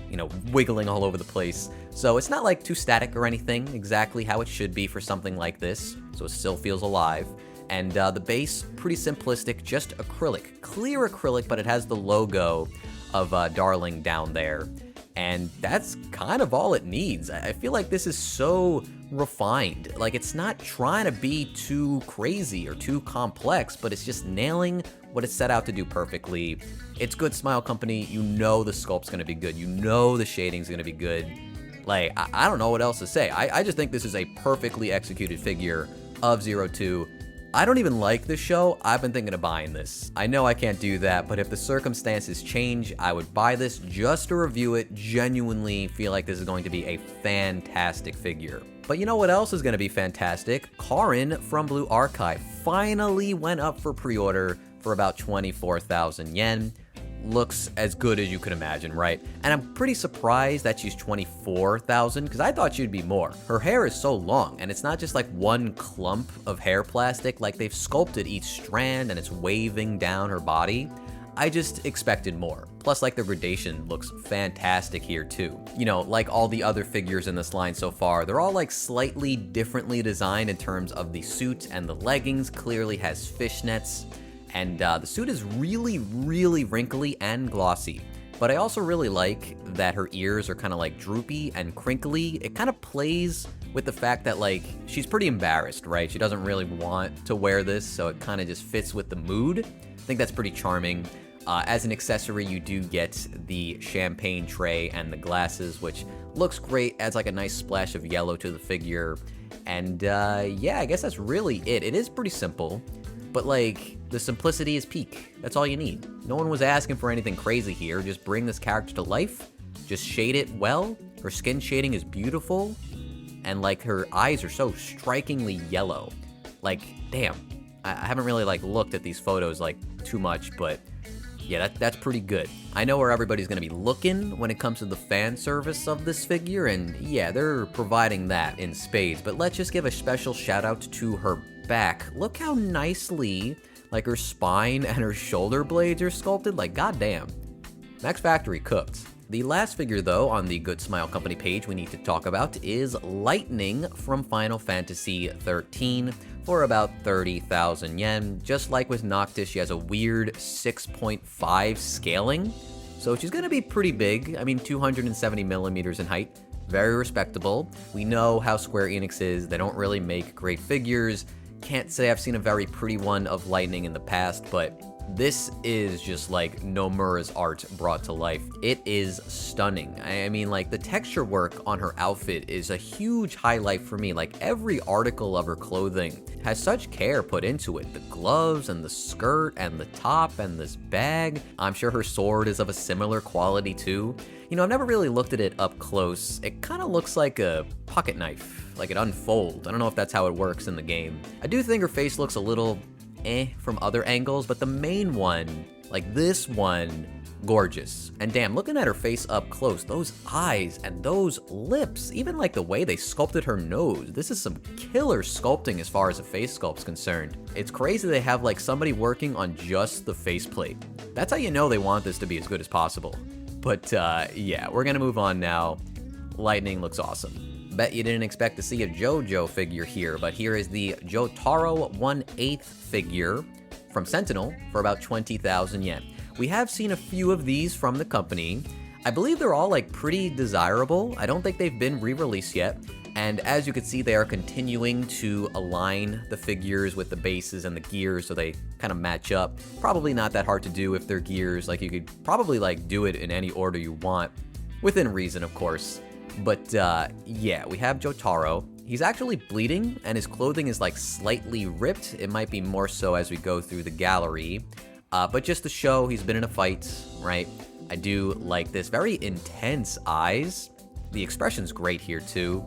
wiggling all over the place. So it's not like too static or anything, exactly how it should be for something like this. So it still feels alive. And the base, pretty simplistic, just acrylic. Clear acrylic, but it has the logo of Darling down there. And that's kind of all it needs. I feel like this is so refined. Like, it's not trying to be too crazy or too complex, but it's just nailing what it's set out to do perfectly. It's Good Smile Company. You know the sculpt's going to be good. You know the shading's going to be good. Like, I don't know what else to say. I just think this is a perfectly executed figure of 02. I don't even like this show. I've been thinking of buying this. I know I can't do that, but if the circumstances change, I would buy this just to review it. Genuinely feel like this is going to be a fantastic figure. But you know what else is going to be fantastic? Karin from Blue Archive finally went up for pre-order for about 24,000 yen. Looks as good as you could imagine, right? And I'm pretty surprised that she's 24,000 because I thought she'd be more. Her hair is so long, and it's not just like one clump of hair plastic, like they've sculpted each strand and it's waving down her body. I just expected more. Plus, like, the gradation looks fantastic here too. You know, like all the other figures in this line so far, they're all like slightly differently designed in terms of the suit, and the leggings clearly has fishnets, and the suit is really, really wrinkly and glossy. But I also really like that her ears are kind of like droopy and crinkly. It kind of plays with the fact that, like, she's pretty embarrassed, right? She doesn't really want to wear this, so it kind of just fits with the mood. I think that's pretty charming. As an accessory, you do get the champagne tray and the glasses, which looks great, adds like a nice splash of yellow to the figure. And yeah, I guess that's really it. It is pretty simple, but like, the simplicity is peak. That's all you need. No one was asking for anything crazy here. Just bring this character to life. Just shade it well. Her skin shading is beautiful. And like, her eyes are so strikingly yellow. Like, damn. I haven't really like looked at these photos like too much, but yeah, that's pretty good. I know where everybody's gonna be looking when it comes to the fan service of this figure, and yeah, they're providing that in spades, but let's just give a special shout out to her back. Look how nicely, like, her spine and her shoulder blades are sculpted. Like, goddamn. Max Factory cooked. The last figure, though, on the Good Smile Company page we need to talk about is Lightning from Final Fantasy XIII for about 30,000 yen. Just like with Noctis, she has a weird 6.5 scaling, so she's gonna be pretty big. I mean, 270 millimeters in height. Very respectable. We know how Square Enix is. They don't really make great figures. Can't say I've seen a very pretty one of Lightning in the past, but this is just like Nomura's art brought to life. It is stunning. I mean, like, the texture work on her outfit is a huge highlight for me. Like, every article of her clothing has such care put into it. The gloves and the skirt and the top and this bag. I'm sure her sword is of a similar quality too. You know, I've never really looked at it up close. It kind of looks like a pocket knife, like it unfolds. I don't know if that's how it works in the game. I do think her face looks a little from other angles, but the main one, like this one, gorgeous. And damn, looking at her face up close, those eyes and those lips, even like the way they sculpted her nose, this is some killer sculpting as far as a face sculpt's concerned. It's crazy they have like somebody working on just the faceplate. That's how you know they want this to be as good as possible. But yeah, we're gonna move on now. Lightning looks awesome. Bet you didn't expect to see a JoJo figure here, but here is the Jotaro 1/8 figure from Sentinel for about 20,000 yen. We have seen a few of these from the company. I believe they're all like pretty desirable. I don't think they've been re-released yet. And as you can see, they are continuing to align the figures with the bases and the gears so they kind of match up. Probably not that hard to do if they're gears. Like, you could probably like do it in any order you want, within reason, of course. But yeah, we have Jotaro. He's actually bleeding, and his clothing is like slightly ripped. It might be more so as we go through the gallery. But just to show he's been in a fight, right? I do like this. Very intense eyes. The expression's great here too.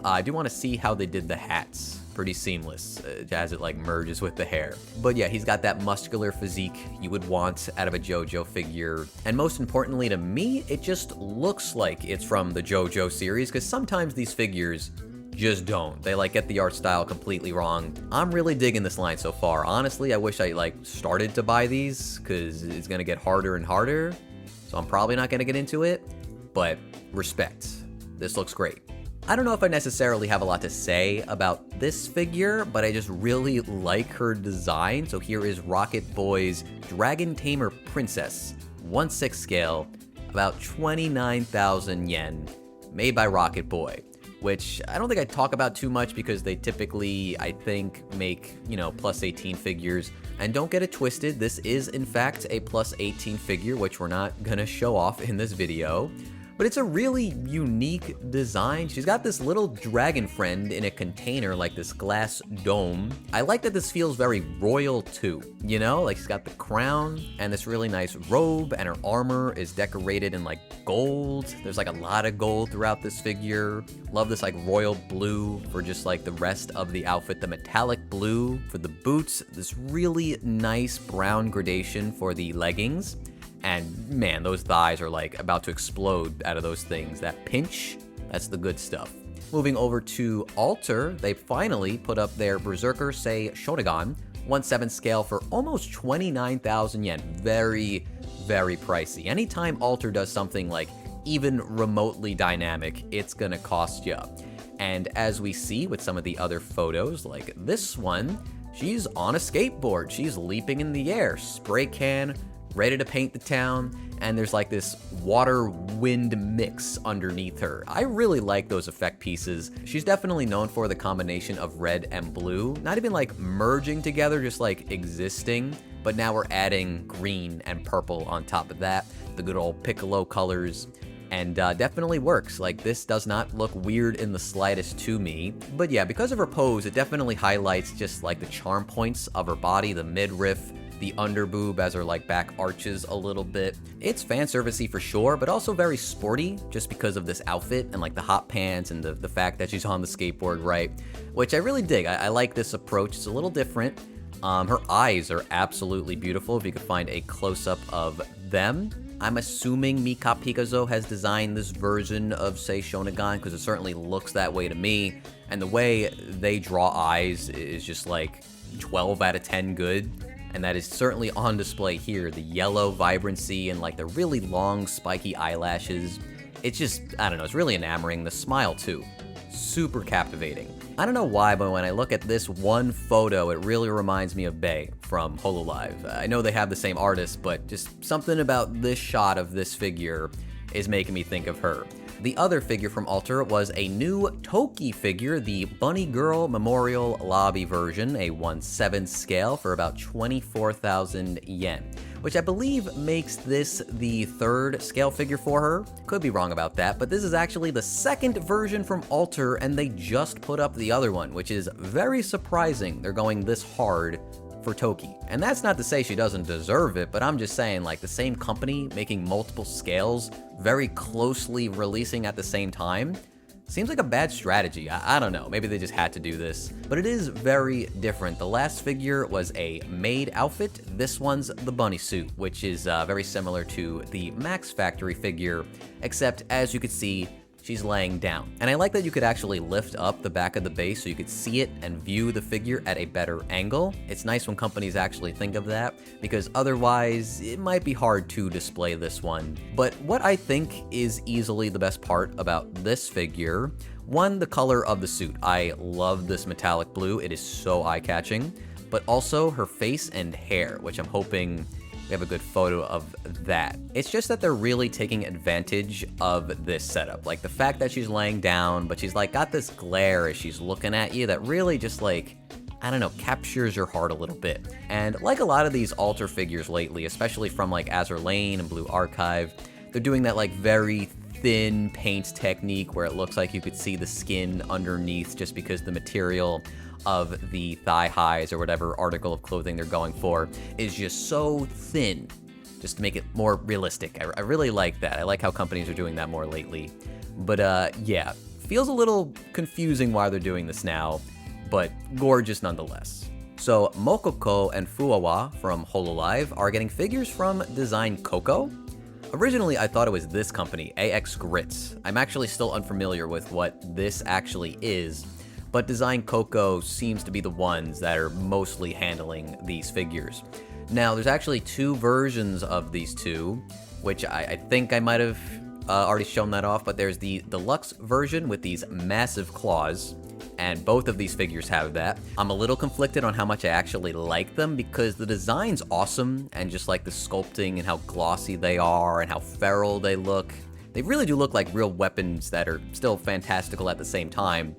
I do want to see how they did the hats. Pretty seamless as it like merges with the hair. But yeah, he's got that muscular physique you would want out of a JoJo figure. And most importantly to me, it just looks like it's from the JoJo series, because sometimes these figures just don't. They like get the art style completely wrong. I'm really digging this line so far. Honestly, I wish I like started to buy these, because it's gonna get harder and harder. So I'm probably not gonna get into it, but respect. This looks great. I don't know if I necessarily have a lot to say about this figure, but I just really like her design. So here is Rocket Boy's Dragon Tamer Princess, 1/6 scale, about 29,000 yen, made by Rocket Boy, which I don't think I talk about too much because they typically, I think, make, you know, plus 18 figures. And don't get it twisted, this is in fact a plus 18 figure, which we're not gonna show off in this video. But it's a really unique design. She's got this little dragon friend in a container, like this glass dome. I like that this feels very royal too, you know? Like, she's got the crown and this really nice robe, and her armor is decorated in like gold. There's like a lot of gold throughout this figure. Love this like royal blue for just like the rest of the outfit. The metallic blue for the boots. This really nice brown gradation for the leggings. And man, those thighs are like about to explode out of those things. That pinch, that's the good stuff. Moving over to Alter, they finally put up their Berserker Sei Shonegan, 1/7 scale for almost 29,000 yen. Very, very pricey. Anytime Alter does something like even remotely dynamic, it's gonna cost you. And as we see with some of the other photos, like this one, she's on a skateboard, she's leaping in the air, spray can, ready to paint the town, and there's like this water-wind mix underneath her. I really like those effect pieces. She's definitely known for the combination of red and blue, not even like merging together, just like existing, but now we're adding green and purple on top of that, the good old piccolo colors. And definitely works. Like, this does not look weird in the slightest to me. But yeah, because of her pose, it definitely highlights just like the charm points of her body, the midriff, the underboob as her like back arches a little bit. It's fan servicey for sure, but also very sporty just because of this outfit and like the hot pants and the fact that she's on the skateboard, right? Which I really dig. I like this approach. It's a little different. Her eyes are absolutely beautiful if you could find a close-up of them. I'm assuming Mika Pikazo has designed this version of, say, Shonagon, because it certainly looks that way to me. And the way they draw eyes is just like 12 out of 10 good. And that is certainly on display here. The yellow vibrancy and like the really long spiky eyelashes. It's just, I don't know, it's really enamoring. The smile too. Super captivating. I don't know why, but when I look at this one photo, it really reminds me of Bae from Hololive. I know they have the same artist, but just something about this shot of this figure is making me think of her. The other figure from Alter was a new Toki figure, the Bunny Girl Memorial Lobby version, a 1/7 scale for about 24,000 yen, which I believe makes this the third scale figure for her. Could be wrong about that, but this is actually the second version from Alter, and they just put up the other one, which is very surprising. They're going this hard for Toki. And that's not to say she doesn't deserve it, but I'm just saying, like, the same company making multiple scales, very closely releasing at the same time, seems like a bad strategy. I don't know, maybe they just had to do this. But it is very different. The last figure was a maid outfit. This one's the bunny suit, which is very similar to the Max Factory figure, except as you can see, she's laying down. And I like that you could actually lift up the back of the base so you could see it and view the figure at a better angle. It's nice when companies actually think of that, because otherwise it might be hard to display this one. But what I think is easily the best part about this figure, one, the color of the suit. I love this metallic blue, it is so eye-catching, but also her face and hair, which I'm hoping we have a good photo of that. It's just that they're really taking advantage of this setup. Like the fact that she's laying down, but she's like got this glare as she's looking at you that really just like, I don't know, captures your heart a little bit. And like a lot of these Alter figures lately, especially from like Azur Lane and Blue Archive, they're doing that like very thin paint technique where it looks like you could see the skin underneath just because the material of the thigh highs or whatever article of clothing they're going for is just so thin, just to make it more realistic. I really like that. I like how companies are doing that more lately. But yeah, feels a little confusing why they're doing this now, but gorgeous nonetheless. So Mokoko and Fuawa from Hololive are getting figures from Design Coco. Originally, I thought it was this company, AX Grits. I'm actually still unfamiliar with what this actually is, but Design Coco seems to be the ones that are mostly handling these figures. Now, there's actually two versions of these two, which I think I might have already shown that off, but there's the deluxe version with these massive claws, and both of these figures have that. I'm a little conflicted on how much I actually like them because the design's awesome, and just like the sculpting and how glossy they are and how feral they look. They really do look like real weapons that are still fantastical at the same time.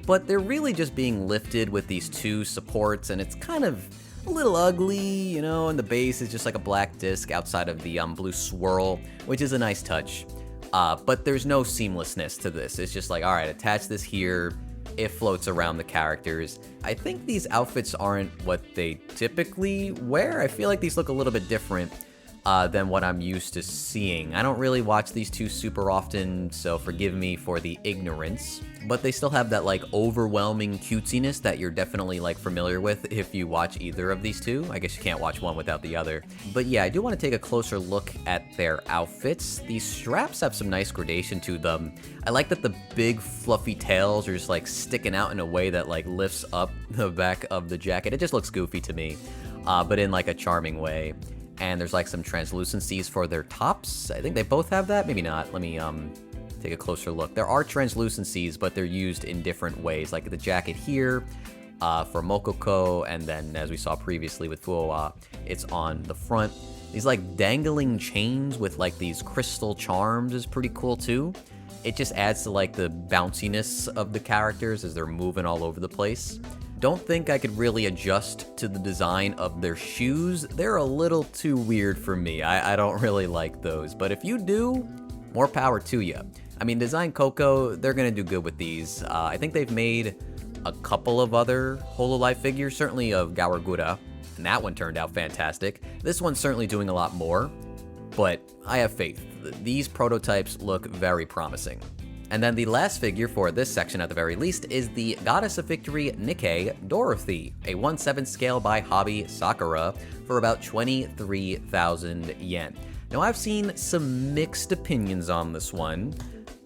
But they're really just being lifted with these two supports, and it's kind of a little ugly, you know, and the base is just like a black disc outside of the blue swirl, which is a nice touch. But there's no seamlessness to this. It's just like, all right, attach this here, it floats around the characters. I think these outfits aren't what they typically wear. I feel like these look a little bit different than what I'm used to seeing. I don't really watch these two super often, so forgive me for the ignorance. But they still have that like overwhelming cutesiness that you're definitely like familiar with if you watch either of these two. I guess you can't watch one without the other. But yeah, I do want to take a closer look at their outfits. These straps have some nice gradation to them. I like that the big fluffy tails are just like sticking out in a way that like lifts up the back of the jacket. It just looks goofy to me, but in like a charming way. And there's like some translucencies for their tops. I think they both have that. Maybe not. Let me take a closer look. There are translucencies, but they're used in different ways. Like the jacket here for Mokoko, and then as we saw previously with Fuoa, it's on the front. These like dangling chains with like these crystal charms is pretty cool too. It just adds to like the bounciness of the characters as they're moving all over the place. Don't think I could really adjust to the design of their shoes. They're a little too weird for me. I don't really like those, but if you do, more power to you. I mean, Design Coco, they're gonna do good with these. I think they've made a couple of other Hololive figures, certainly of Gawagura, and that one turned out fantastic. This one's certainly doing a lot more, but I have faith. These prototypes look very promising. And then the last figure for this section at the very least is the Goddess of Victory Nikke Dorothy, a 1/7 scale by Hobby Sakura for about 23,000 yen. Now I've seen some mixed opinions on this one.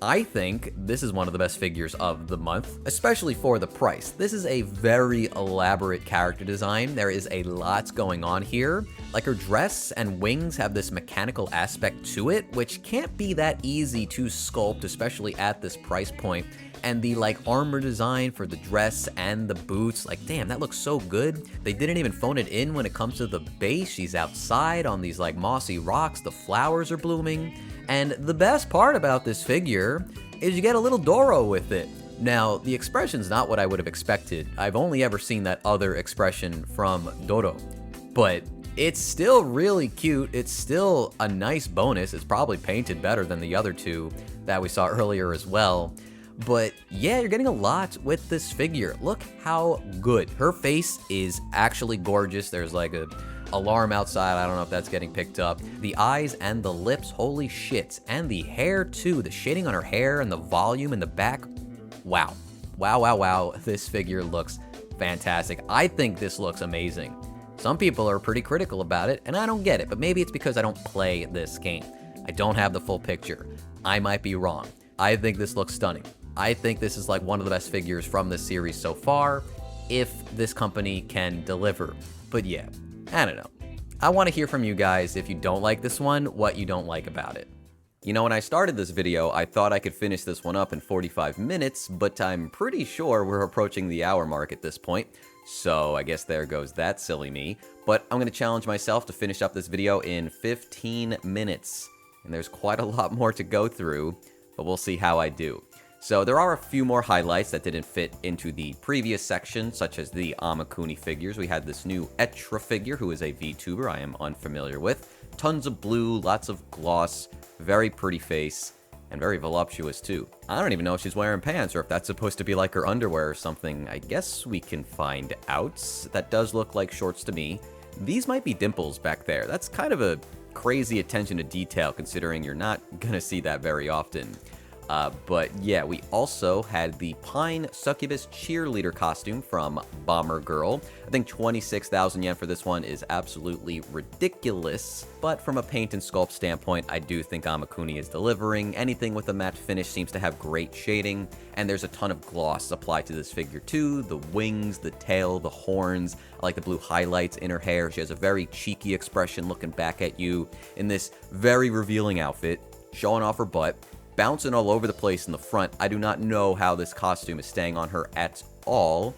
I think this is one of the best figures of the month, especially for the price. This is a very elaborate character design. There is a lot going on here. Like her dress and wings have this mechanical aspect to it, which can't be that easy to sculpt, especially at this price point. And the like armor design for the dress and the boots, like damn, that looks so good. They didn't even phone it in when it comes to the base. She's outside on these like mossy rocks, the flowers are blooming. And the best part about this figure is you get a little Doro with it. Now, the expression's not what I would have expected. I've only ever seen that other expression from Doro, but it's still really cute. It's still a nice bonus. It's probably painted better than the other two that we saw earlier as well. But yeah, you're getting a lot with this figure. Look how good. Her face is actually gorgeous. There's like a alarm outside. I don't know if that's getting picked up. The eyes and the lips, holy shit. And the hair too. The shading on her hair and the volume in the back. Wow. Wow, wow, wow. This figure looks fantastic. I think this looks amazing. Some people are pretty critical about it, and I don't get it, but maybe it's because I don't play this game. I don't have the full picture. I might be wrong. I think this looks stunning. I think this is like one of the best figures from this series so far, if this company can deliver. But yeah, I don't know. I want to hear from you guys if you don't like this one, what you don't like about it. You know, when I started this video, I thought I could finish this one up in 45 minutes, but I'm pretty sure we're approaching the hour mark at this point. So I guess there goes that silly me. But I'm going to challenge myself to finish up this video in 15 minutes. And there's quite a lot more to go through, but we'll see how I do. So there are a few more highlights that didn't fit into the previous section, such as the Amakuni figures. We had this new Etra figure, who is a VTuber I am unfamiliar with. Tons of blue, lots of gloss, very pretty face, and very voluptuous too. I don't even know if she's wearing pants or if that's supposed to be like her underwear or something. I guess we can find out. That does look like shorts to me. These might be dimples back there. That's kind of a crazy attention to detail considering you're not gonna see that very often. But yeah, we also had the Pine Succubus cheerleader costume from Bomber Girl. I think 26,000 yen for this one is absolutely ridiculous, but from a paint and sculpt standpoint, I do think Amakuni is delivering. Anything with a matte finish seems to have great shading, and there's a ton of gloss applied to this figure too. The wings, the tail, the horns. I like the blue highlights in her hair. She has a very cheeky expression looking back at you in this very revealing outfit, showing off her butt. Bouncing all over the place in the front. I do not know how this costume is staying on her at all,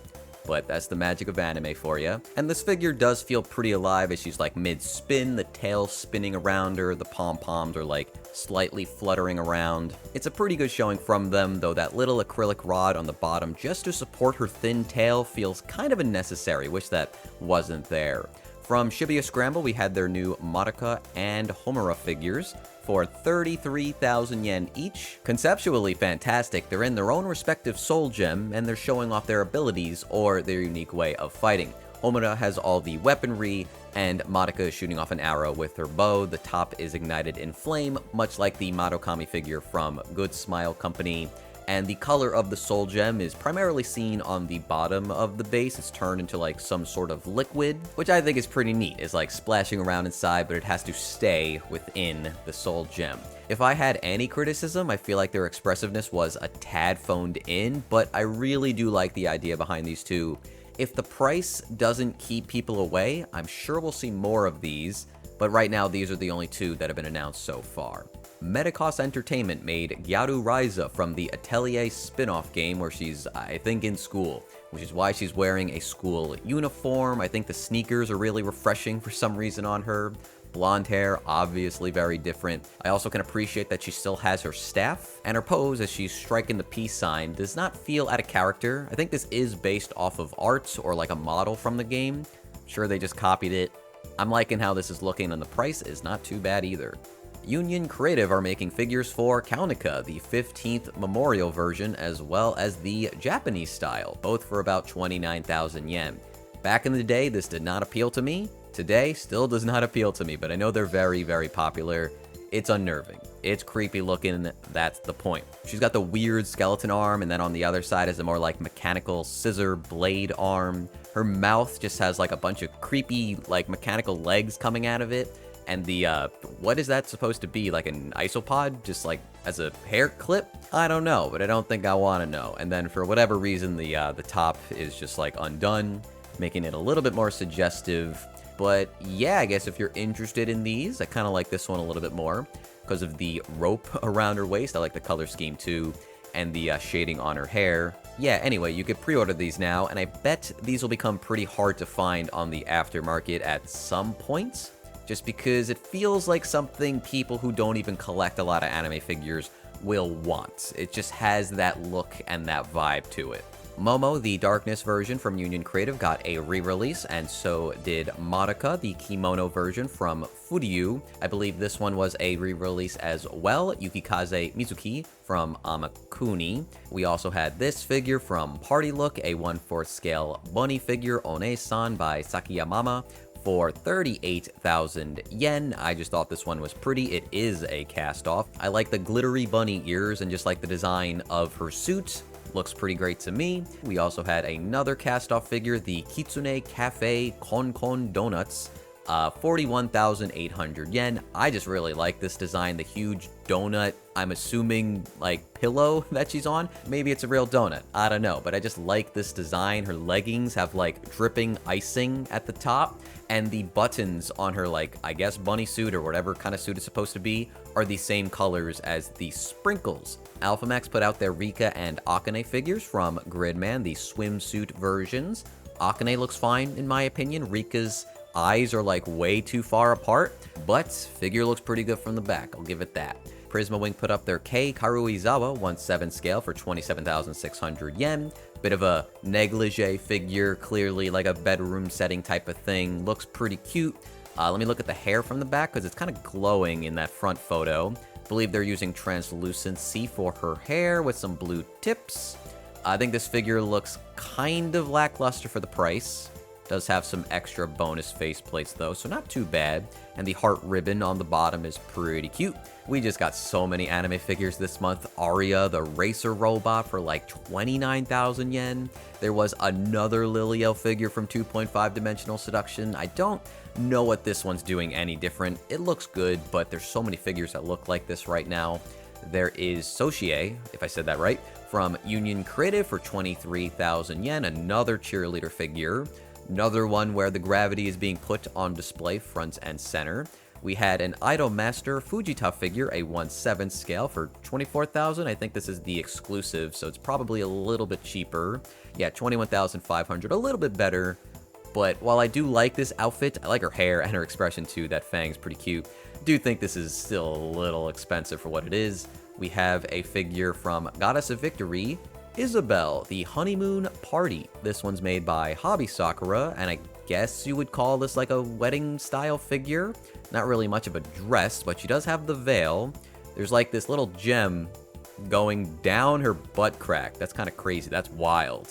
but that's the magic of anime for you. And this figure does feel pretty alive as she's like mid-spin, the tail spinning around her, the pom-poms are like slightly fluttering around. It's a pretty good showing from them, though that little acrylic rod on the bottom just to support her thin tail feels kind of unnecessary. Wish that wasn't there. From Shibuya Scramble, we had their new Madoka and Homura figures for 33,000 yen each. Conceptually fantastic, they're in their own respective soul gem, and they're showing off their abilities or their unique way of fighting. Homura has all the weaponry, and Madoka is shooting off an arrow with her bow. The top is ignited in flame, much like the Madokami figure from Good Smile Company. And the color of the soul gem is primarily seen on the bottom of the base. It's turned into like some sort of liquid, which I think is pretty neat. It's like splashing around inside, but it has to stay within the soul gem. If I had any criticism, I feel like their expressiveness was a tad phoned in, but I really do like the idea behind these two. If the price doesn't keep people away, I'm sure we'll see more of these. but right now these are the only two that have been announced so far. Megahouse Entertainment made Gyaru Raiza from the Atelier spin-off game where she's, I think, in school, which is why she's wearing a school uniform. I think the sneakers are really refreshing for some reason on her. Blonde hair, obviously very different. I also can appreciate that she still has her staff, and her pose as she's striking the peace sign does not feel out of character. I think this is based off of art or like a model from the game. Sure, they just copied it. I'm liking how this is looking, and the price is not too bad either. Union Creative are making figures for Kaunica, the 15th Memorial version, as well as the Japanese style, both for about 29,000 yen. Back in the day, this did not appeal to me. Today, still does not appeal to me, but I know they're very, very popular. It's unnerving. It's creepy looking, that's the point. She's got the weird skeleton arm, and then on the other side is a more like mechanical scissor blade arm. Her mouth just has like a bunch of creepy like mechanical legs coming out of it. And the, what is that supposed to be? Like an isopod? Just like as a hair clip? I don't know, but I don't think I want to know. And then for whatever reason, the top is just like undone, making it a little bit more suggestive. But yeah, I guess if you're interested in these, I kind of like this one a little bit more because of the rope around her waist. I like the color scheme too, and the shading on her hair. Yeah, anyway, you could pre-order these now, and I bet these will become pretty hard to find on the aftermarket at some point, just because it feels like something people who don't even collect a lot of anime figures will want. It just has that look and that vibe to it. Momo, the Darkness version from Union Creative, got a re-release, and so did Madoka, the kimono version from Furyu. I believe this one was a re-release as well. Yukikaze Mizuki from Amakuni. We also had this figure from Party Look, a 1/4 scale bunny figure, One-san by Sakiyamama, for 38,000 yen. I just thought this one was pretty. It is a cast-off. I like the glittery bunny ears and just like the design of her suit. Looks pretty great to me. We also had another cast-off figure, the Kitsune Cafe Kon Kon Donuts, 41,800 yen. I just really like this design, the huge donut, I'm assuming like pillow that she's on. Maybe it's a real donut, I don't know, but I just like this design. Her leggings have like dripping icing at the top, and the buttons on her, like, I guess bunny suit or whatever kind of suit it's supposed to be, are the same colors as the sprinkles. Alphamax put out their Rika and Akane figures from Gridman, the swimsuit versions. Akane looks fine in my opinion. Rika's eyes are like way too far apart, but figure looks pretty good from the back, I'll give it that. Prisma Wing put up their Kei Karuizawa 1/7 scale for 27,600 yen. Bit of a negligee figure, clearly like a bedroom setting type of thing. Looks pretty cute. Let me look at the hair from the back because it's kind of glowing in that front photo. Believe they're using translucency for her hair with some blue tips. I think this figure looks kind of lackluster for the price. Does have some extra bonus faceplates though, so not too bad. And the heart ribbon on the bottom is pretty cute. We just got so many anime figures this month. Aria, the racer robot, for like 29,000 yen. There was another Lilio figure from 2.5 Dimensional Seduction. I don't know what this one's doing any different. It looks good, but there's so many figures that look like this right now. There is Sochie, if I said that right, from Union Creative for 23,000 yen. Another cheerleader figure. Another one where the gravity is being put on display front and center. We had an Idol Master Fujita figure, a 1/7 scale for 24,000. I think this is the exclusive, so it's probably a little bit cheaper. Yeah, 21,500, a little bit better. But while I do like this outfit, I like her hair and her expression too. That fang's pretty cute. Do think this is still a little expensive for what it is. We have a figure from Goddess of Victory, Isabelle, the Honeymoon Party. This one's made by Hobby Sakura, and I guess you would call this like a wedding style figure. Not really much of a dress, but she does have the veil. There's like this little gem going down her butt crack. That's kind of crazy. That's wild.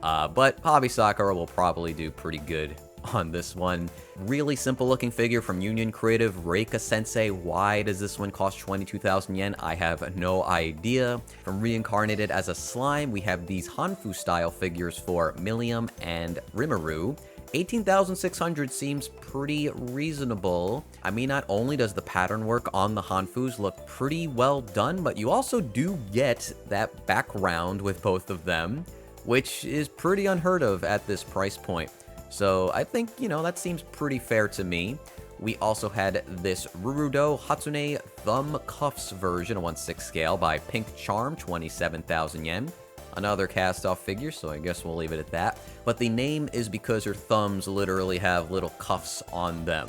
But Hobby Sakura will probably do pretty good on this one. Really simple looking figure from Union Creative, Reika Sensei. Why does this one cost 22,000 yen? I have no idea. From Reincarnated as a Slime, we have these Hanfu style figures for Millium and Rimuru. 18,600 seems pretty reasonable. I mean, not only does the pattern work on the Hanfus look pretty well done, but you also do get that background with both of them, which is pretty unheard of at this price point. So I think, you know, that seems pretty fair to me. We also had this Rurudo Hatsune Thumb Cuffs version, a 1/6 scale by Pink Charm, 27,000 yen. Another cast-off figure, so I guess we'll leave it at that. But the name is because her thumbs literally have little cuffs on them,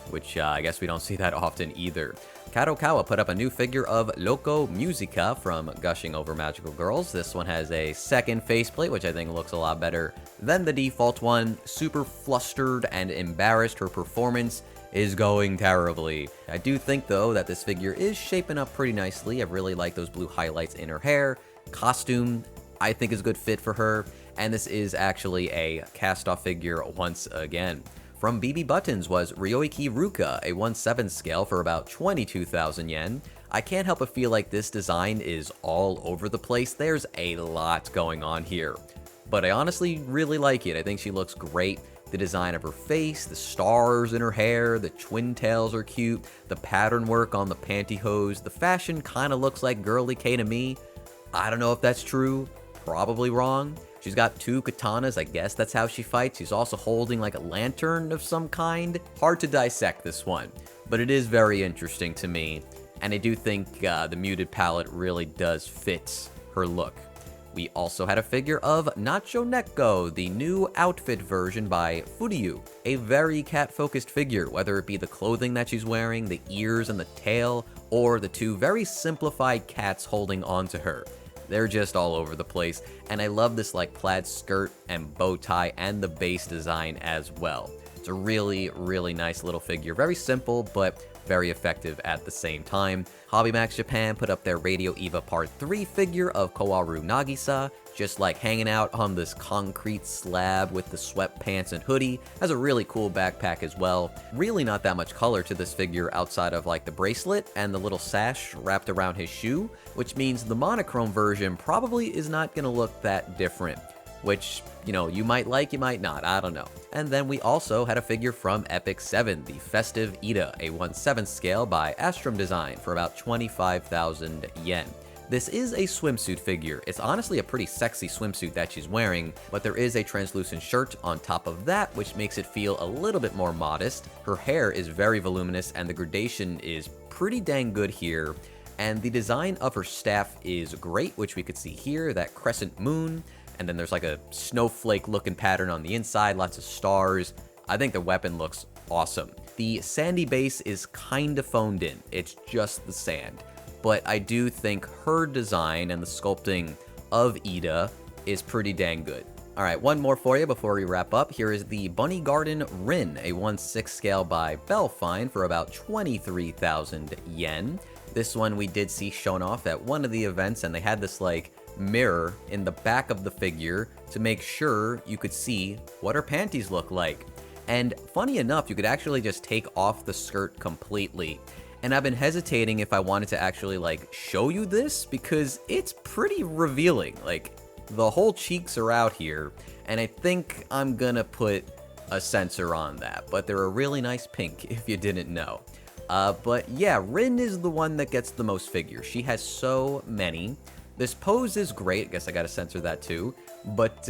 which I guess we don't see that often either. Kadokawa put up a new figure of Loco Musica from Gushing Over Magical Girls. This one has a second faceplate, which I think looks a lot better than the default one. Super flustered and embarrassed. Her performance is going terribly. I do think, though, that this figure is shaping up pretty nicely. I really like those blue highlights in her hair. Costume, I think, is a good fit for her. And this is actually a cast-off figure once again. From BB Buttons was Ryoiki Ruka, a 1/7 scale for about 22,000 yen. I can't help but feel like this design is all over the place. There's a lot going on here, but I honestly really like it. I think she looks great. The design of her face, the stars in her hair, the twin tails are cute, the pattern work on the pantyhose, the fashion kind of looks like Girly K to me. I don't know if that's true, probably wrong. She's got 2 katanas, I guess that's how she fights. She's also holding like a lantern of some kind. Hard to dissect this one, but it is very interesting to me. And I do think the muted palette really does fit her look. We also had a figure of Nacho Neko, the new outfit version by Furyu. A very cat-focused figure, whether it be the clothing that she's wearing, the ears and the tail, or the 2 very simplified cats holding onto her. They're just all over the place, and I love this like plaid skirt and bow tie and the base design as well. It's a really, really nice little figure. Very simple, but very effective at the same time. Hobby Max Japan put up their Radio Eva Part 3 figure of Kawaru Nagisa, just like hanging out on this concrete slab with the sweatpants and hoodie. Has a really cool backpack as well. Really not that much color to this figure outside of like the bracelet and the little sash wrapped around his shoe, which means the monochrome version probably is not going to look that different. Which, you know, you might like, you might not, I don't know. And then we also had a figure from Epic 7, the Festive Ida, a 1/7 scale by Astrum Design for about 25,000 yen. This is a swimsuit figure. It's honestly a pretty sexy swimsuit that she's wearing, but there is a translucent shirt on top of that, which makes it feel a little bit more modest. Her hair is very voluminous, and the gradation is pretty dang good here. And the design of her staff is great, which we could see here, that crescent moon. And then there's like a snowflake looking pattern on the inside, lots of stars. I think the weapon looks awesome. The sandy base is kind of phoned in. It's just the sand. But I do think her design and the sculpting of Ida is pretty dang good. All right, one more for you before we wrap up. Here is the Bunny Garden Rin, a 1/6 scale by Belfine for about 23,000 yen. This one we did see shown off at one of the events, and they had this like mirror in the back of the figure to make sure you could see what her panties look like. And funny enough, you could actually just take off the skirt completely. And I've been hesitating if I wanted to actually like show you this because it's pretty revealing. Like the whole cheeks are out here, and I think I'm gonna put a censor on that, but they're a really nice pink if you didn't know. But yeah, Rin is the one that gets the most figures. She has so many. This pose is great. I guess I gotta censor that too. But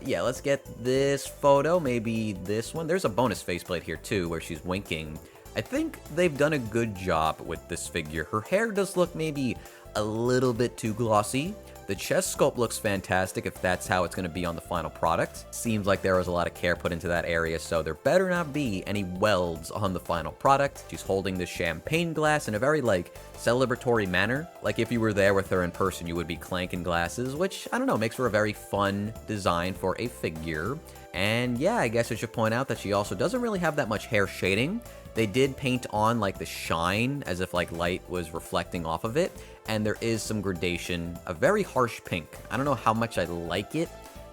yeah, let's get this photo, maybe this one. There's a bonus faceplate here too, where she's winking. I think they've done a good job with this figure. Her hair does look maybe a little bit too glossy. The chest sculpt looks fantastic if that's how it's going to be on the final product. Seems like there was a lot of care put into that area, so there better not be any welds on the final product. She's holding this champagne glass in a very, like, celebratory manner. Like, if you were there with her in person, you would be clanking glasses, which, I don't know, makes for a very fun design for a figure. And yeah, I guess I should point out that she also doesn't really have that much hair shading. They did paint on like the shine as if like light was reflecting off of it, and there is some gradation, a very harsh pink. I don't know how much I like it,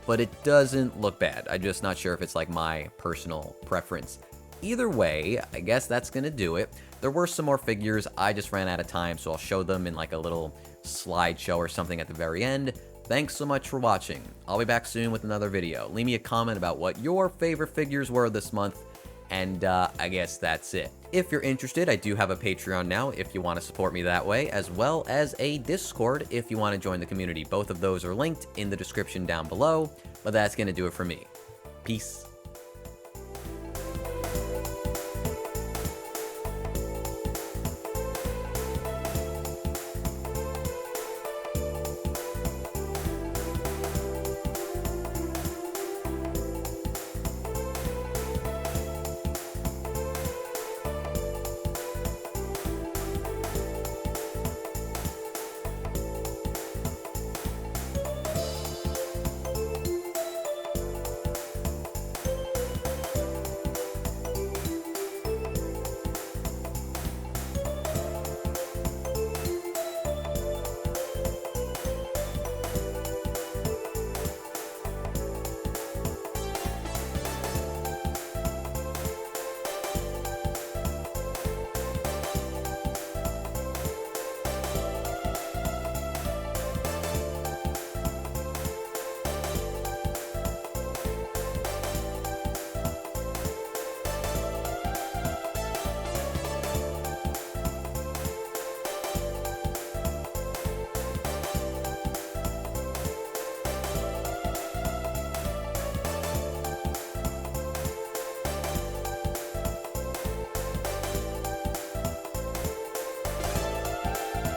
but it doesn't look bad. I'm just not sure if it's like my personal preference. Either way, I guess that's gonna do it. There were some more figures, I just ran out of time, so I'll show them in like a little slideshow or something at the very end. Thanks so much for watching. I'll be back soon with another video. Leave me a comment about what your favorite figures were this month, and I guess that's it. If you're interested, I do have a Patreon now if you want to support me that way, as well as a Discord if you want to join the community. Both of those are linked in the description down below, but that's going to do it for me. Peace.